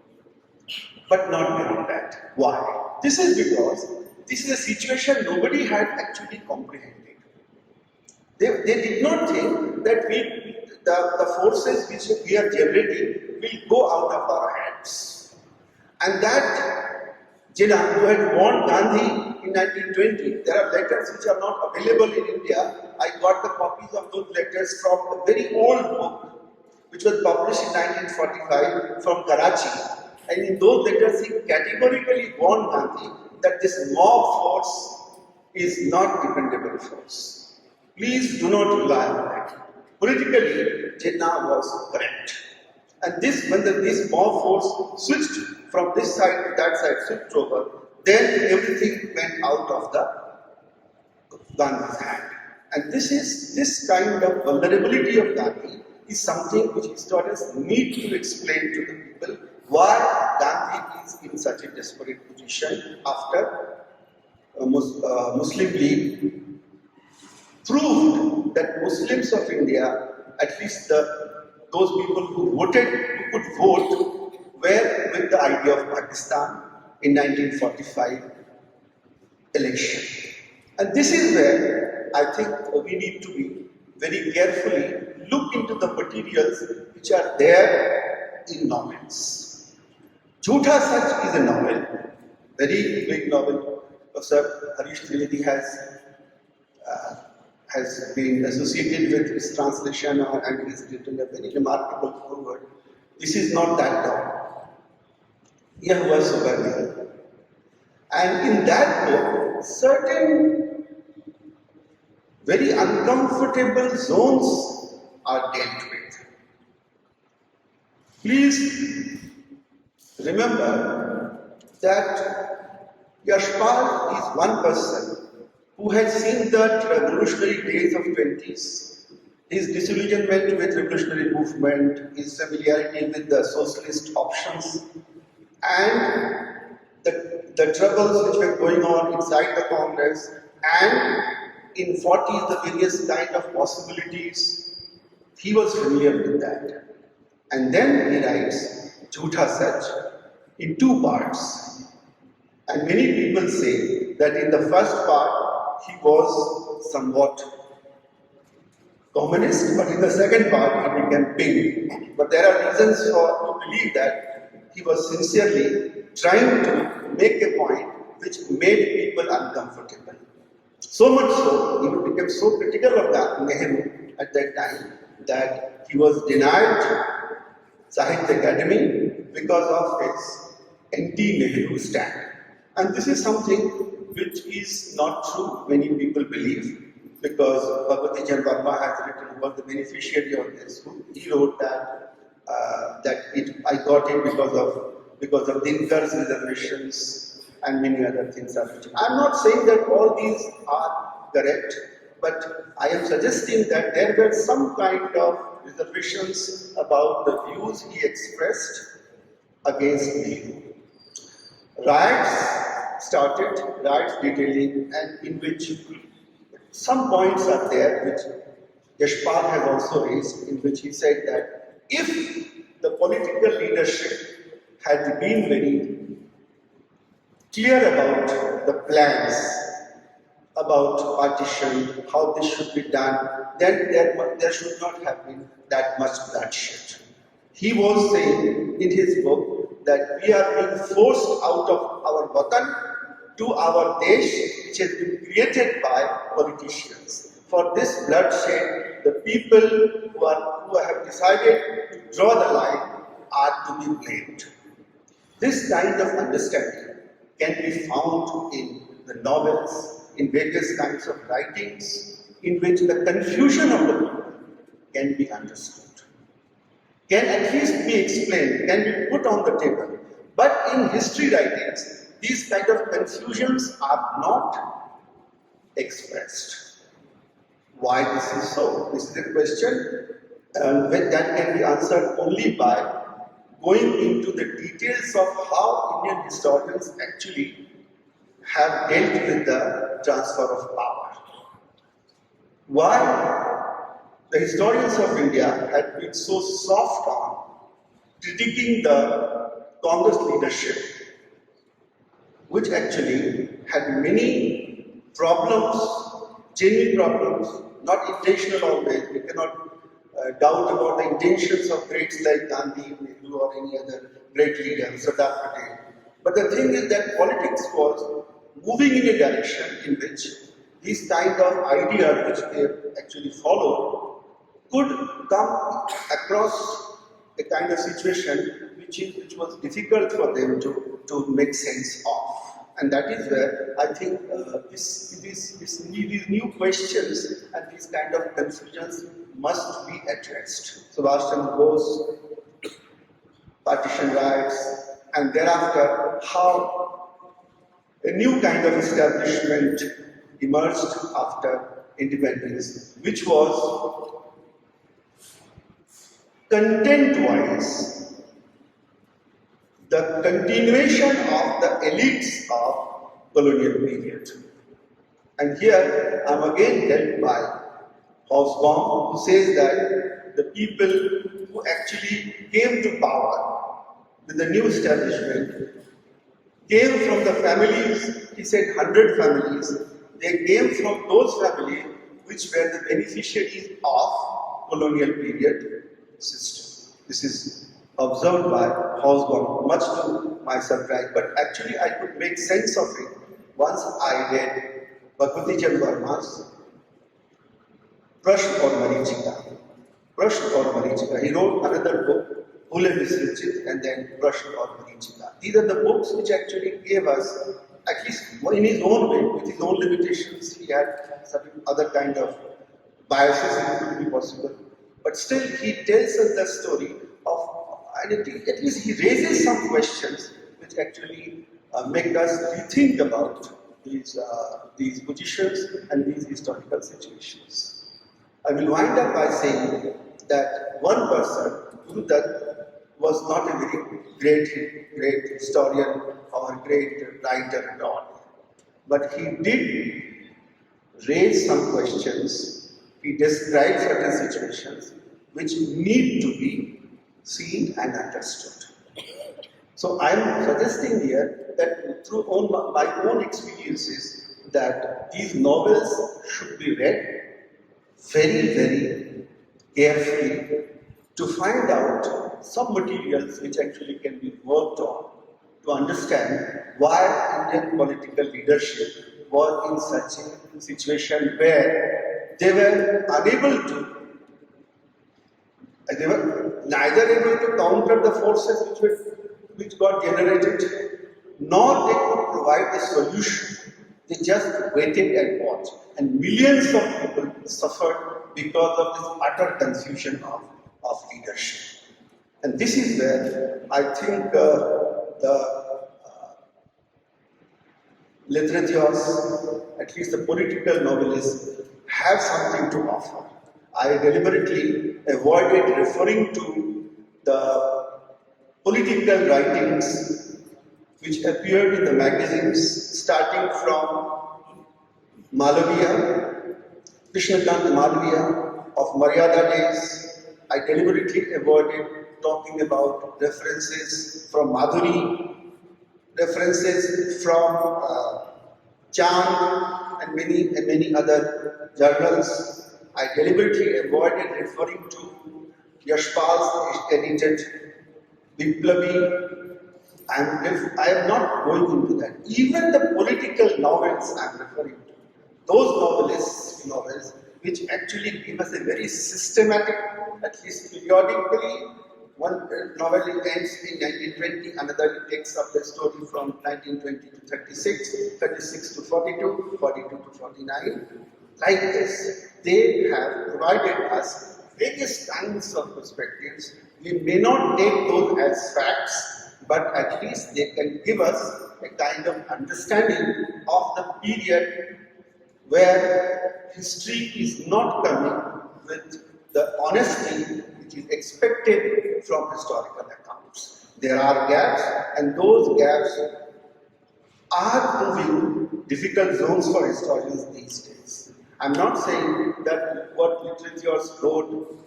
but not beyond that. Why? This is because this is a situation nobody had actually comprehended. They did not think that the forces which we are generating will go out of our hands. And that Jinnah, who had warned Gandhi in 1920, there are letters which are not available in India. I got the copies of those letters from a very old book which was published in 1945 from Karachi. And in those letters he categorically warned Gandhi that this mob force is not dependable force. Please do not rely on it. Politically, Jinnah was correct. And when this mob force switched from this side to that side, switched over, then everything went out of the Gandhi's hand. And this kind of vulnerability of Gandhi is something which historians need to explain to the people why Gandhi is in such a desperate position after Muslim League proved that Muslims of India, at least those people who could vote, were with the idea of Pakistan in 1945 election. And this is where I think we need to be very carefully look into the materials which are there in novels. Jhootha Sach is a novel, very big novel. Professor Harish Trivedi has been associated with his translation and he's written a very remarkable foreword. This is not that dog. Yeh hua subah nahi. And in that book, certain very uncomfortable zones are dealt with. Please remember that Yashpal is one person who had seen the revolutionary days of 20s, his disillusionment with revolutionary movement, his familiarity with the socialist options, and the troubles which were going on inside the Congress, and in 40s the various kind of possibilities. He was familiar with that. And then he writes Jhootha Sach in two parts. And many people say that in the first part he was somewhat communist, but in the second part he became pink. But there are reasons to believe that he was sincerely trying to make a point which made people uncomfortable. So much so, he became so critical of Nehru at that time that he was denied Sahitya Academy because of his anti-Nehru stand. And this is something which is not true, many people believe, because Bhagwati Chan Verma has written, who was the beneficiary of this. He wrote that I got it because of Dinkar's reservations and many other things are written. I am not saying that all these are correct, but I am suggesting that there were some kind of reservations about the views he expressed against Nehru. Riots detailing, and in which some points are there which Yashpal has also raised, in which he said that if the political leadership had been very clear about the plans about partition, how this should be done, then there should not have been that much bloodshed. He was saying in his book that we are being forced out of our watan to our desh, which has been created by politicians. For this bloodshed, the people who have decided to draw the line are to be blamed. This kind of understanding can be found in the novels, in various kinds of writings, in which the confusion of the people can be understood, can at least be explained, can be put on the table. But in history writings, these kind of confusions are not expressed. Why this is so? This is a question that can be answered only by going into the details of how Indian historians actually have dealt with the transfer of power. Why the historians of India had been so soft on critiquing the Congress leadership, which actually had many problems, genuine problems, not intentional always. We cannot doubt about the intentions of greats like Gandhi, Nehru, or any other great leader, Sardar Patel. But the thing is that politics was moving in a direction in which these kind of ideas which they actually followed could come across a kind of situation which was difficult for them to make sense of. And that is where I think these new questions and these kind of confusions must be addressed. Subhash Chandra Bose, partition rights, and thereafter how a new kind of establishment emerged after independence, which was content-wise the continuation of the elites of colonial period. And here I am again helped by Hobsbawm, who says that the people who actually came to power with the new establishment came from the families, he said 100 families, they came from those families which were the beneficiaries of colonial period system. This is observed by Hobsbawm, much to my surprise, but actually I could make sense of it once I read Bhagwati Chand Verma's Prashn or Marichika. Prashn or Marichika. He wrote another book, Bhule Visrachit, and then Prashn or Marichika. These are the books which actually gave us, at least in his own way, with his own limitations, he had certain other kind of biases, it could be possible. But still, he tells us the story of, and at least he raises some questions which actually make us rethink about these positions and these historical situations. I will wind up by saying that one person, Guru Dutt, was not a very great historian or great writer at all. But he did raise some questions. He described certain situations which need to be seen and understood. So I am suggesting here that through my own experiences that these novels should be read very, very carefully to find out some materials which actually can be worked on to understand why Indian political leadership was in such a situation where they were unable to, they were neither able to counter the forces which got generated, nor they could provide the solution. They just waited and watched. And millions of people suffered because of this utter confusion of leadership. And this is where I think the literatures, at least the political novelists, have something to offer. I deliberately avoided referring to the political writings which appeared in the magazines starting from Malaviya, Krishnakant Malaviya of Maryada days. I deliberately avoided talking about references from Madhuri, references from Chand, and many other journals. I deliberately avoided referring to Yashpal's edited Biplavi. I am not going into that. Even the political novels I am referring to, those novels, which actually give us a very systematic, at least periodically, one novel ends in 1920, another takes up the story from 1920 to 36, 36 to 42, 42 to 49. Like this, they have provided us various kinds of perspectives. We may not take those as facts, but at least they can give us a kind of understanding of the period where history is not coming with the honesty which is expected from historical accounts. There are gaps, and those gaps are proving difficult zones for historians these days. I'm not saying that what literatures wrote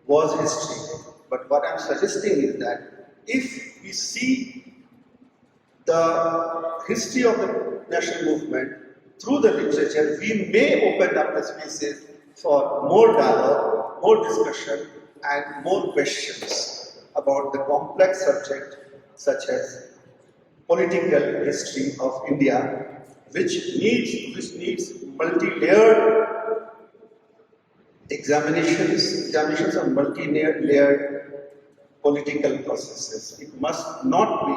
was history, but what I'm suggesting is that if we see the history of the national movement through the literature, we may open up the spaces for more dialogue, more discussion, and more questions about the complex subject such as political history of India, which needs multi-layered examinations of multi-layered political processes. It must not be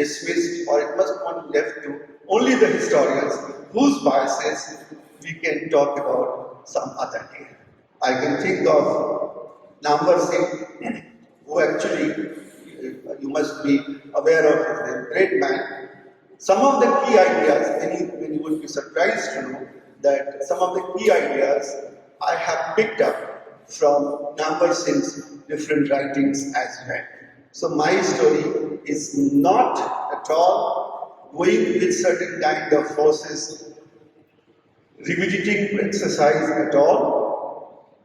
dismissed, or it must not be left to only the historians whose biases we can talk about some other day. I can think of Nambar Singh, who actually, you must be aware of his name, great man. Some of the key ideas, and you would be surprised to know that some of the key ideas I have picked up from Nambar Singh's different writings as well. So my story is not at all going with certain kind of forces, revisiting exercise at all.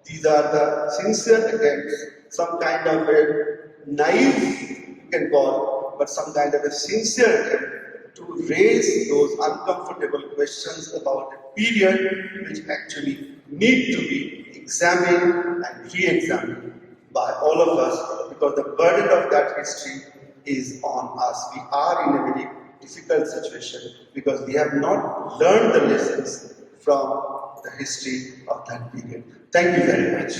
These are the sincere attempts, some kind of a naive, you can call, but some kind of a sincere attempt to raise those uncomfortable questions about a period which actually need to be examined and re-examined by all of us, because the burden of that history is on us. We are in a very difficult situation because we have not learned the lessons from the history of that period. Thank you very much.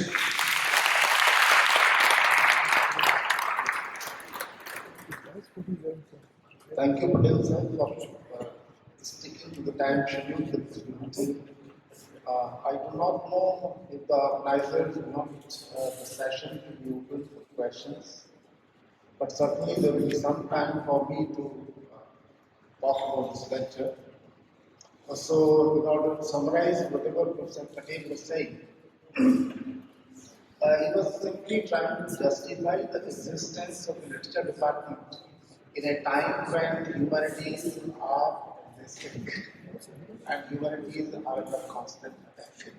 Thank you, Patel sir, for sticking to the time schedule for this meeting. I do not know if the organizers want the session to be open for questions, but certainly there will be some time for me to talk about this lecture. So, in order to summarize whatever Professor Patel was saying, he was simply trying to justify the existence of the literature department in a time when humanities are existing and humanities are under constant attack.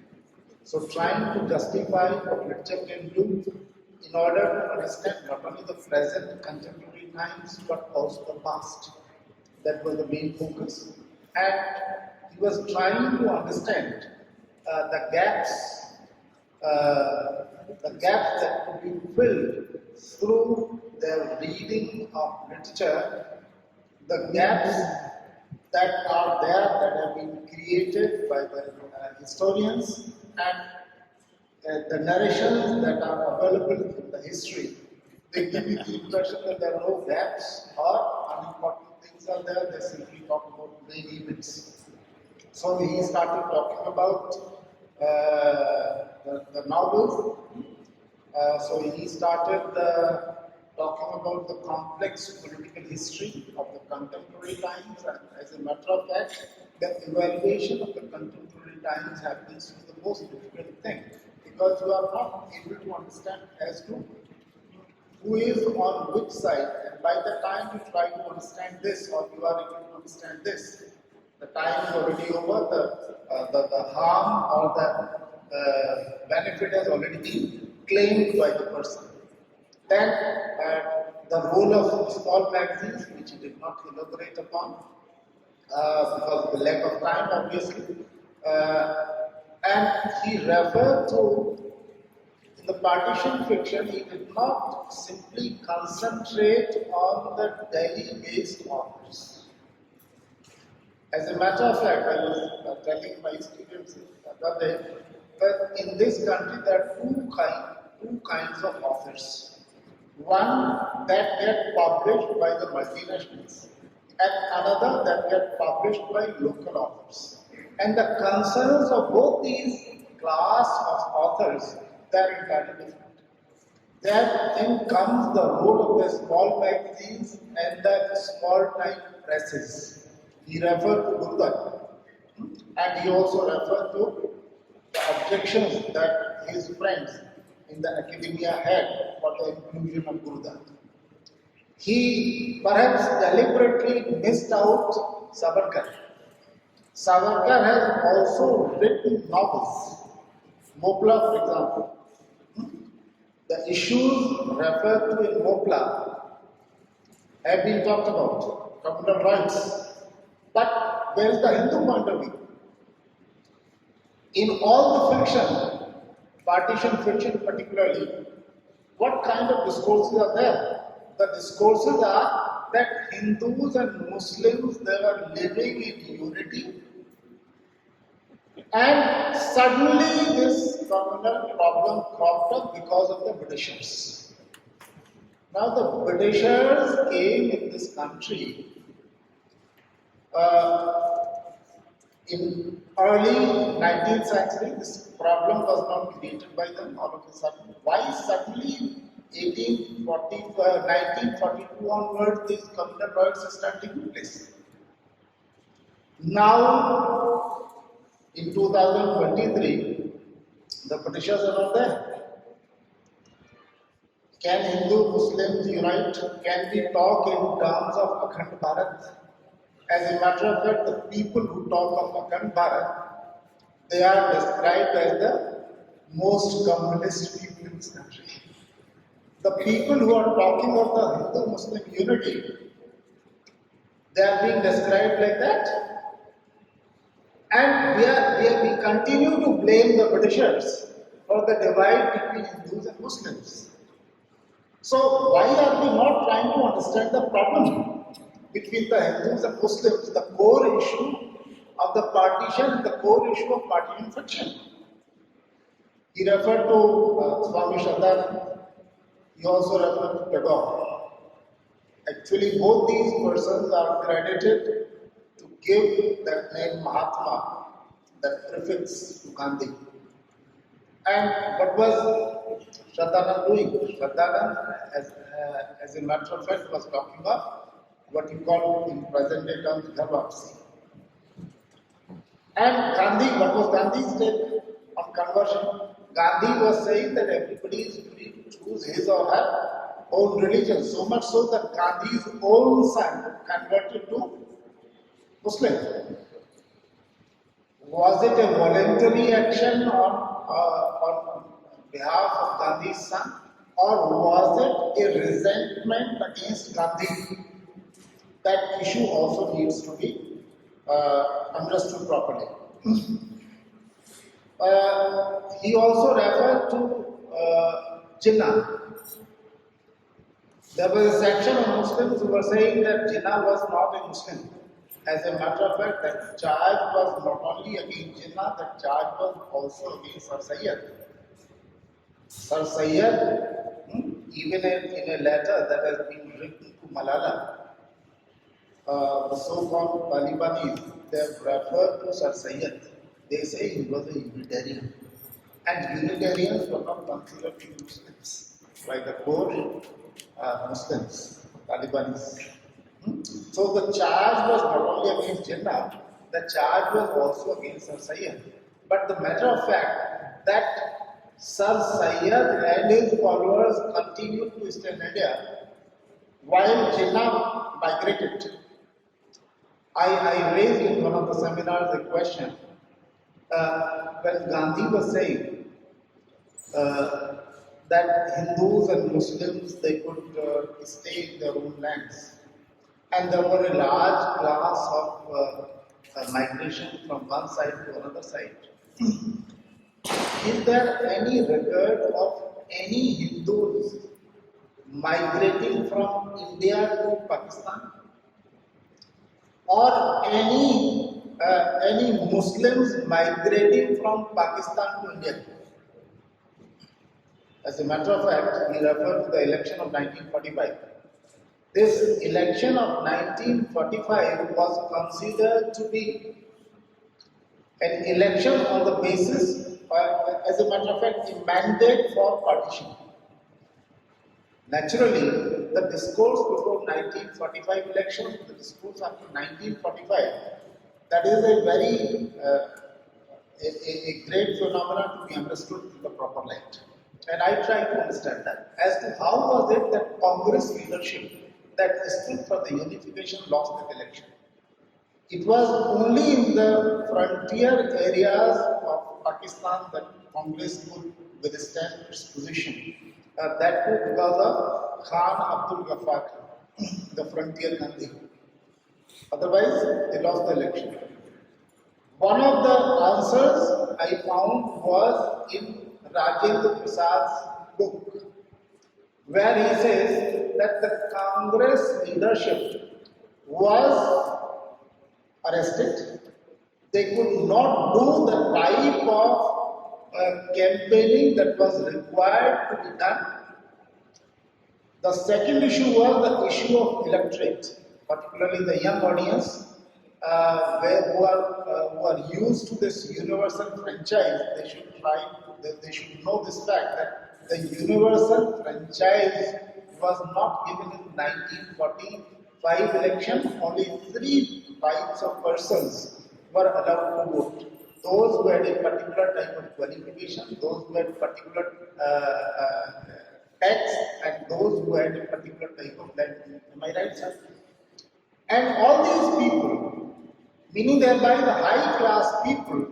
So trying to justify what literature can do in order to understand not only the present contemporary times but also the past. That was the main focus. And he was trying to understand the gaps that could be filled through their reading of literature, the gaps that are there that have been created by the historians, and the narrations that are available in the history. They give you the impression that there are no gaps or unimportant things are there, they simply talk about main events. So he started talking about the novels. So he started talking about the complex political history of the contemporary times, and as a matter of fact, the evaluation of the contemporary times happens to be the most difficult thing, because you are not able to understand as to who is on which side, and by the time you try to understand this, or you are able to understand this, the time is already over, the harm or the benefit has already been claimed by the person. Then the role of small magazines, which he did not elaborate upon because of the lack of time, obviously. And he referred to, in the partition fiction, he did not simply concentrate on the Delhi-based authors. As a matter of fact, I was telling my students the other day that in this country there are two kinds of authors. One that get published by the multinationals, and another that get published by local authors. And the concerns of both these class of authors, they are entirely different. Then comes the role of the small magazines and the small time presses. He referred to Gurudhat, and he also referred to the objections that his friends in the academia had for the inclusion of Gurudhat. He perhaps deliberately missed out Savarkar. Savarkar has also written novels. Mopla, for example. The issues referred to in Mopla have been talked about, communal rights. But where is the Hindu point of view? In all the fiction, partition fiction particularly, what kind of discourses are there? The discourses are that Hindus and Muslims, they were living in unity, and suddenly this communal problem cropped up because of the Britishers. Now the Britishers came in this country in early 19th century. This problem was not created by them all of a sudden. Why suddenly 1942 onwards these communal rights start taking place? Now in 2023, the Britishers are not there. Can Hindu Muslims unite? Can we talk in terms of Akhand Bharat? As a matter of fact, the people who talk of Akhand Bharat, they are described as the most communist people in this country. The people who are talking of the Hindu-Muslim unity, they are being described like that. And we continue to blame the Britishers for the divide between Hindus and Muslims. So why are we not trying to understand the problem between the Hindus and Muslims, the core issue of the partition and the core issue of partition fiction? He referred to Swami Shraddhanand. He also referred to Tagore. Actually, both these persons are credited to give that name Mahatma, that prefix to Gandhi. And what was Shraddhanand doing? Shraddhanand, as a matter of fact, was talking of what you call in present day terms Dharmapsi. And Gandhi, what was Gandhi's take on conversion? Gandhi was saying that everybody is free to choose his or her own religion, so much so that Gandhi's own son converted to Muslim. Was it a voluntary action on behalf of Gandhi's son, or was it a resentment against Gandhi? That issue also needs to be understood properly. He also referred to Jinnah. There was a section of Muslims who were saying that Jinnah was not a Muslim. As a matter of fact, that charge was not only against Jinnah, that charge was also against Sir Sayyid. Sir Sayyid, even in a letter that has been written to Malala, the so-called Talibanis, they have referred to Sir Sayyid. They say he was a Unitarian. And Unitarians were not considered to be Muslims by the core Muslims, Talibanis. So the charge was not only against Jinnah, the charge was also against Sir Sayyid. But the matter of fact that Sir Sayyid and his followers continued to stay in India while Jinnah migrated. I raised in one of the seminars a question when Gandhi was saying that Hindus and Muslims, they could stay in their own lands. And there were a large class of migration from one side to another side. Is there any record of any Hindus migrating from India to Pakistan, or any Muslims migrating from Pakistan to India? As a matter of fact, we refer to the election of 1945. This election of 1945 was considered to be an election on the basis, as a matter of fact, a mandate for partition. Naturally, the discourse before 1945 election, the discourse after 1945, that is a very a great phenomenon to be understood in the proper light. And I try to understand that. As to how was it that Congress leadership that stood for the unification lost that election? It was only in the frontier areas of Pakistan that Congress could withstand its position. That too because of Khan Abdul Ghaffar, the frontier Gandhi. Otherwise, they lost the election. One of the answers I found was in Rajendra Prasad's book, where he says that the Congress leadership was arrested. They could not do the type of campaigning that was required to be done. The second issue was the issue of electorate, particularly the young audience who are used to this universal franchise. They should know this fact that the universal franchise was not given in 1945 election. Only 3 types of persons were allowed to vote. Those who had a particular type of qualification, those who had particular tax, and those who had a particular type of land. Am I right, sir? And all these people, meaning thereby the high class people,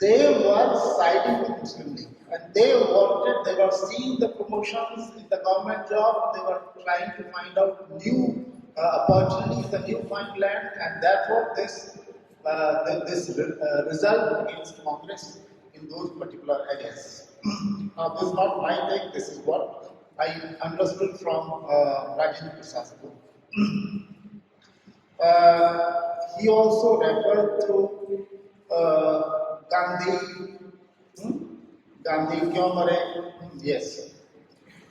they were siding with Muslim League, and they were seeing the promotions in the government job, they were trying to find out new opportunities, the new fine land, and therefore this result against Congress in those particular areas. Now, this is not my take, this is what I understood from Rajendra Prasad's book. He also referred to Gandhi. Gandhi Kyo Mare? Yes.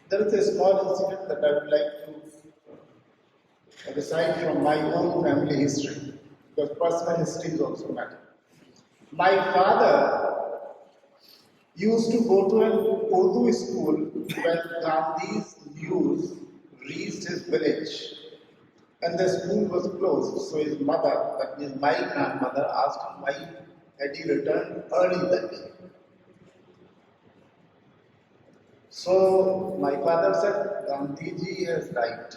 There is a small incident that I would like to recite from my own family history, because personal histories also matter. My father used to go to an Urdu school when Gandhi's news reached his village, and the school was closed. So his mother, that means my grandmother, asked him why had he returned early that day. So my father said, Gandhiji has died.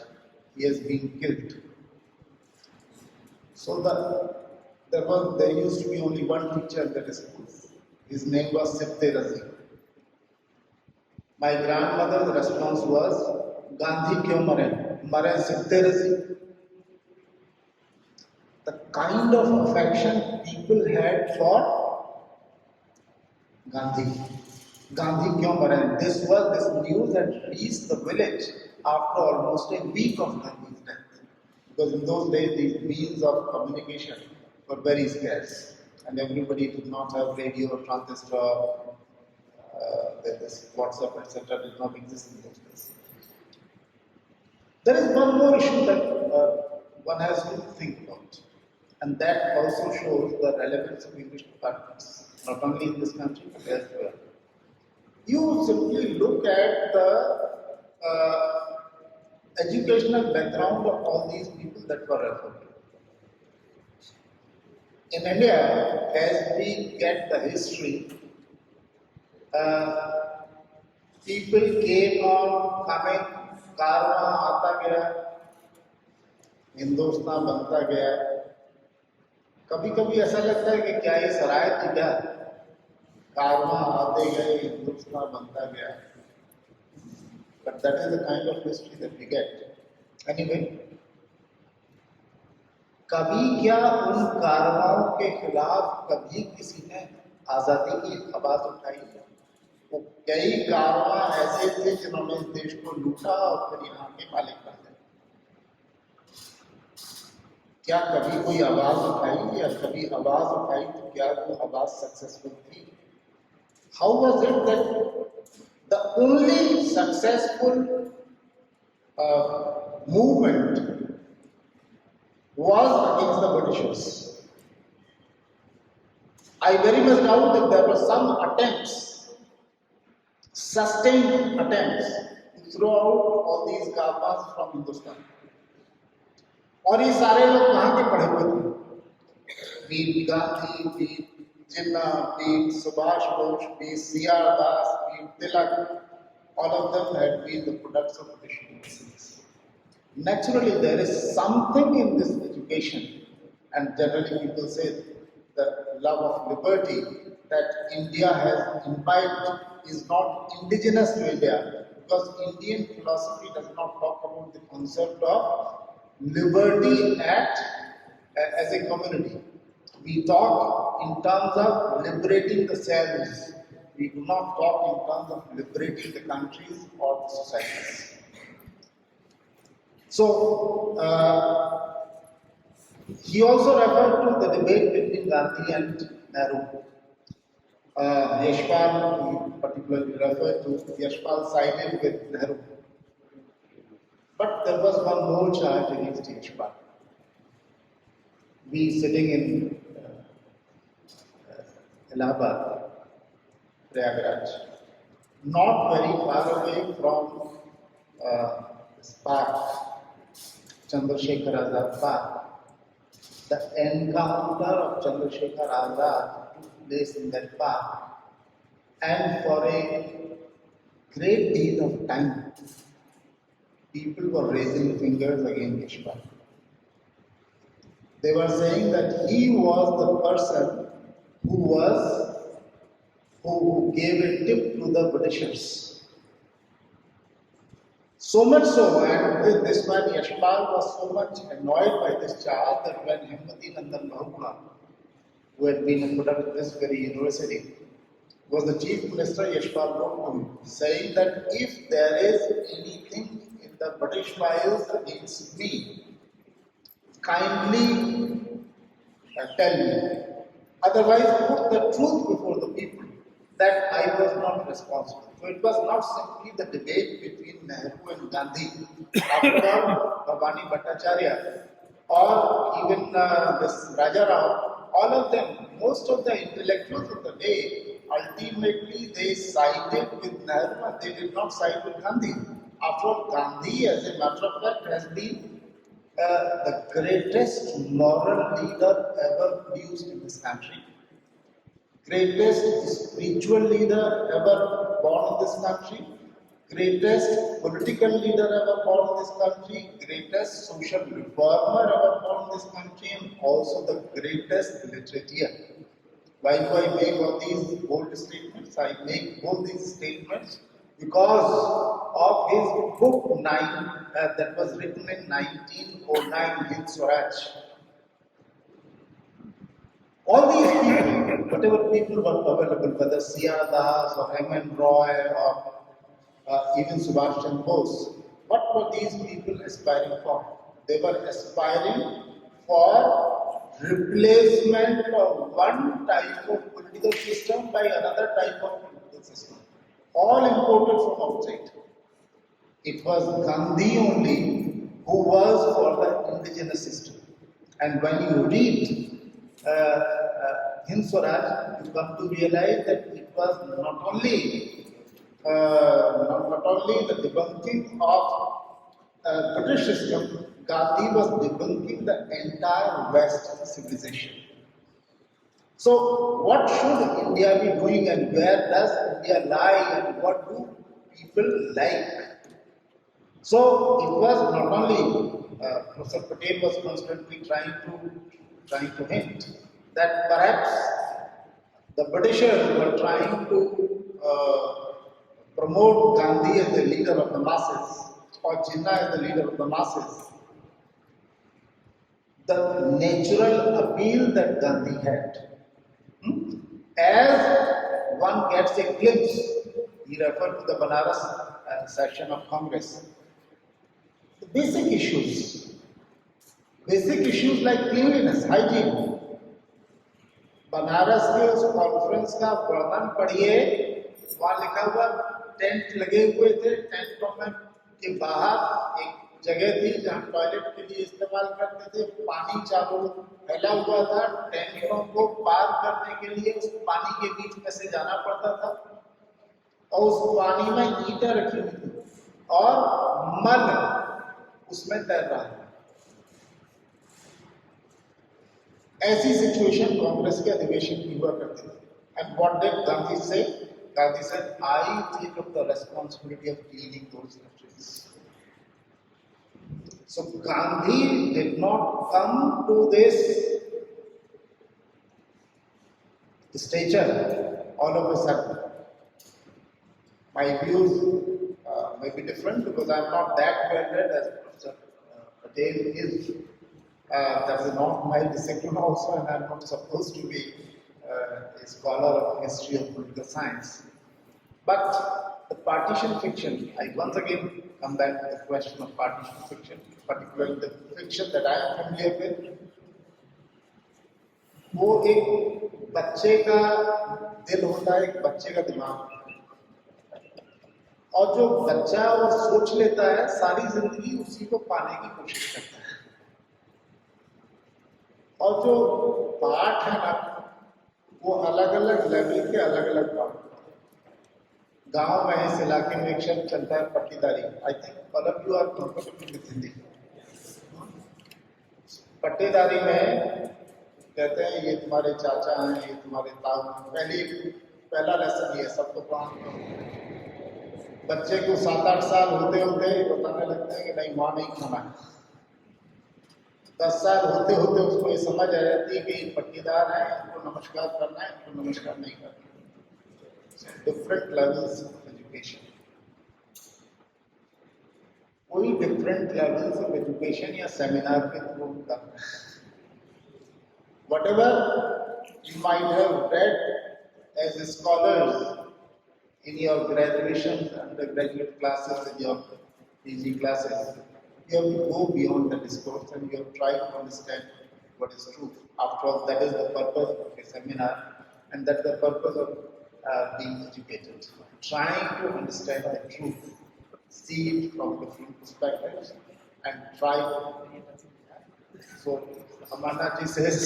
He has been killed. So there used to be only one teacher at that school. His name was Hitendra. My grandmother's response was, Gandhi kyo mare? Mare Hitendra. The kind of affection people had for Gandhi. Gandhi kyo mare? This news had reached the village after almost a week of Gandhi's death. Because in those days, these means of communication were very scarce, and everybody did not have radio, transistor, this WhatsApp, etc. did not exist in those days. There is one more issue that one has to think about, and that also shows the relevance of English departments, not only in this country but elsewhere. You simply look at the educational background of all these people that were referred to. In India, as we get the history, people came on coming, कारवां आता गया, हिंदुस्तान बनता गया. कभी कभी ऐसा लगता है कि क्या ये सराय थी क्या? कारवां आते गए, हिंदुस्तान बनता गया. But that is the kind of history that we get. Anyway, कभी क्या उन कारवाओं के खिलाफ कभी किसी ने आजादी की आवाज उठाई? वो कई कारवां ऐसे थे जिन्होंने इस देश को लूटा और फिर यहाँ के मालिक बन गए। क्या कभी कोई आवाज उठाई, या कभी आवाज उठाई तो क्या वो आवाज सक्सेसफुल थी? How was it that the only successful movement was against the Britishers? I very much doubt that there were some attempts, sustained attempts, to throw out all these Gavas from Hindustan. और ये सारे लोग कहाँ के पढ़े हुए थे? वीर गांधी, वीर जिन्ना, वीर सुभाष बोस, वीर सी.आर. दास, वीर Tilak, all of them had been the products of British universities. Naturally, there is something in this education, and generally people say the love of liberty that India has imbibed is not indigenous to India, because Indian philosophy does not talk about the concept of liberty as a community. We talk in terms of liberating the selves. We do not talk in terms of liberating the countries or the societies. So, he also referred to the debate between Gandhi and Nehru. Yashpal, he particularly referred to, Yashpal sided with Nehru. But there was one more charge against Yashpal. We sitting in Allahabad, Prayagraj, not very far away from this park, Chandrasekhar Azad Park. The encounter of Chandrasekhar Azad took place in that park, and for a great deal of time, people were raising fingers against Yashpal. They were saying that he was the person who gave a tip to the Britishers. So much so, and this man Yashpal was so much annoyed by this charge that when Himati Nandan Bahuguna, who had been a product of this very university, was the chief minister, Yashpal wrote to him saying that if there is anything in the British files against me, kindly tell me. Otherwise, put the truth before the people that I was not responsible. So it was not simply the debate between Nehru and Gandhi. After all, Bhavani Bhattacharya or even this Raja Rao, all of them, most of the intellectuals of the day, ultimately they sided with Nehru and they did not side with Gandhi. After all, Gandhi, as a matter of fact, has been the greatest moral leader ever produced in this country, greatest spiritual leader ever born in this country, greatest political leader ever born in this country, greatest social reformer ever born in this country, and also the greatest literature. Why do I make all these bold statements? I make all these statements because of his book 9 that was written in 1909, Hind Swaraj. All these people, whatever people were available, whether C.R. Das or M.N. Roy or even Subhash Chandra Bose, what were these people aspiring for? They were aspiring for replacement of one type of political system by another type of political system, all imported from outside. It was Gandhi only who was for the indigenous system. And when you read Hind Swaraj, you come to realize that it was not only the debunking of British system, Gandhi was debunking the entire West civilization. So, what should India be doing, and where does India lie, and what do people like? So, it was not only Professor Patel was constantly trying to hint that perhaps the Britishers were trying to promote Gandhi as the leader of the masses, or Jinnah as the leader of the masses. the natural appeal that Gandhi had. As one gets a glimpse, he referred to the Banaras session of Congress. The basic issues like cleanliness, hygiene. Banaras के उस conference का वर्णन पढ़िए, वहाँ लिखा हुआ tent लगे हुए थे, टेंटों में के बाहर एक जगह थी जहाँ टॉयलेट के लिए इस्तेमाल करते थे, पानी चारों फैला हुआ था, टेंटों को पार करने के लिए उस पानी के बीच में से जाना पड़ता था और उस पानी में ईंटें रखी हुई थी और मल उसमें तैर रहा है। ऐसी सिचुएशन कांग्रेस के अधिवेशन की हुआ करती थी। एंड व्हाट डिड गांधी से? Gandhi said, I take up the responsibility of cleaning those refugees. So Gandhi did not come to this stature all of a sudden. My views may be different because I am not that well read as Professor Patel is. That is not my discipline also, and I am not supposed to be a scholar of history of political science. But the partition fiction, I once again come back to the question of partition fiction, particularly the fiction that I am familiar with. वो एक बच्चे का दिल होता है, एक बच्चे का दिमाग, और जो बच्चा वो सोच लेता है सारी जिंदगी उसी को पाने की कोशिश करता है। और जो पाठ है ना, वो अलग अलग लेवल के अलग अलग पाठ। गांव में इस इलाके में एक शब्द चलता है पट्टीदारी। I think all of you are comfortable with Hindi. पट्टीदारी में कहते हैं ये तुम्हारे चाचा हैं, ये तुम्हारे ताऊ हैं। पहला लेसन ये सबको पढ़ाना। बच्चे को 7-8 साल होते होते बताने लगते हैं कि नहीं वहाँ नहीं खाना है। 10 साल होते होते उसको ये समझ आ जाती है कि ये पट्टीदार है, इनको नमस्कार करना है, इनको नमस्कार नहीं करना। Different levels of education. कोई डिफरेंट लेवल्स ऑफ एजुकेशन या सेमिनार के थ्रू होता है। Whatever you might have read as scholars in your graduation, undergraduate classes, in your PG classes, you have to go beyond the discourse and you have to try to understand what is truth. After all, that is the purpose of a seminar, and that's the purpose of being educated. Trying to understand the truth, see it from different perspectives, and try to. So, Amanda ji says,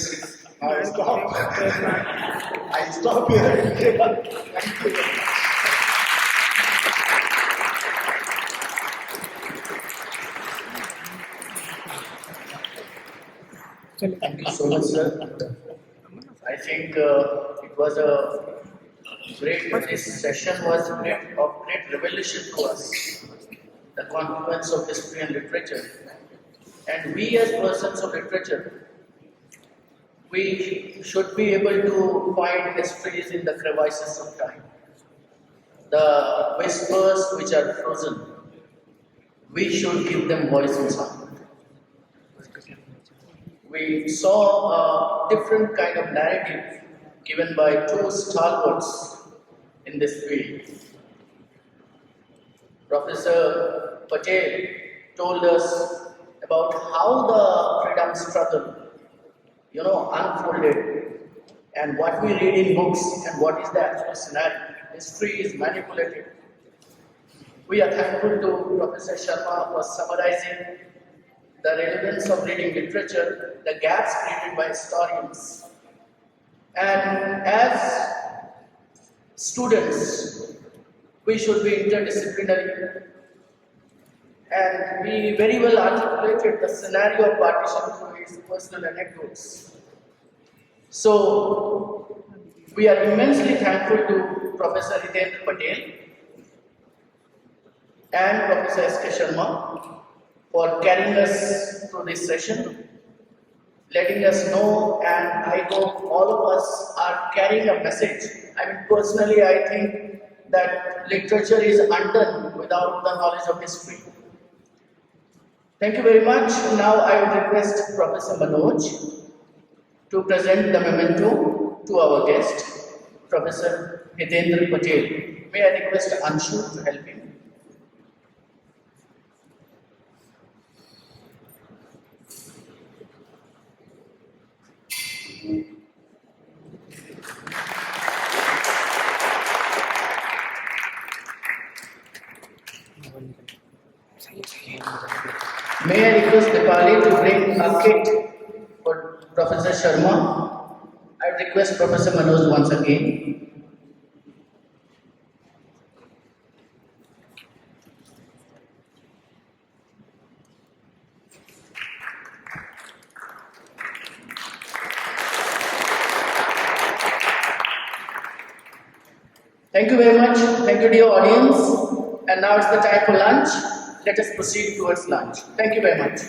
I stop. I stop here. Thank you very much. Thank you so much, sir. I think it was this session was of great revelation to us, the confluence of history and literature. And we as persons of literature, we should be able to find histories in the crevices of time. The whispers which are frozen, we should give them voice and sound. We saw a different kind of narrative given by two stalwarts in this field. Professor Patel told us about how the freedom struggle, unfolded, and what we read in books and what is the actual scenario. History is manipulated. We are thankful to Professor Sharma for summarizing the relevance of reading literature, the gaps created by historians. And as students, we should be interdisciplinary. And we very well articulated the scenario of partition through his personal anecdotes. So, we are immensely thankful to Professor Hitendra Patel and Professor S.K. Sharma for carrying us through this session, letting us know, and I hope all of us are carrying a message. Personally, I think that literature is undone without the knowledge of history. Thank you very much. Now I would request Professor Manoj to present the memento to our guest, Professor Hitendra Patel. May I request Anshu to help him? May I request Dipali to bring a kit for Professor Sharma? I request Professor Manoj once again. Thank you very much. Thank you, dear audience. And now it's the time for lunch. Let us proceed towards lunch. Thank you very much.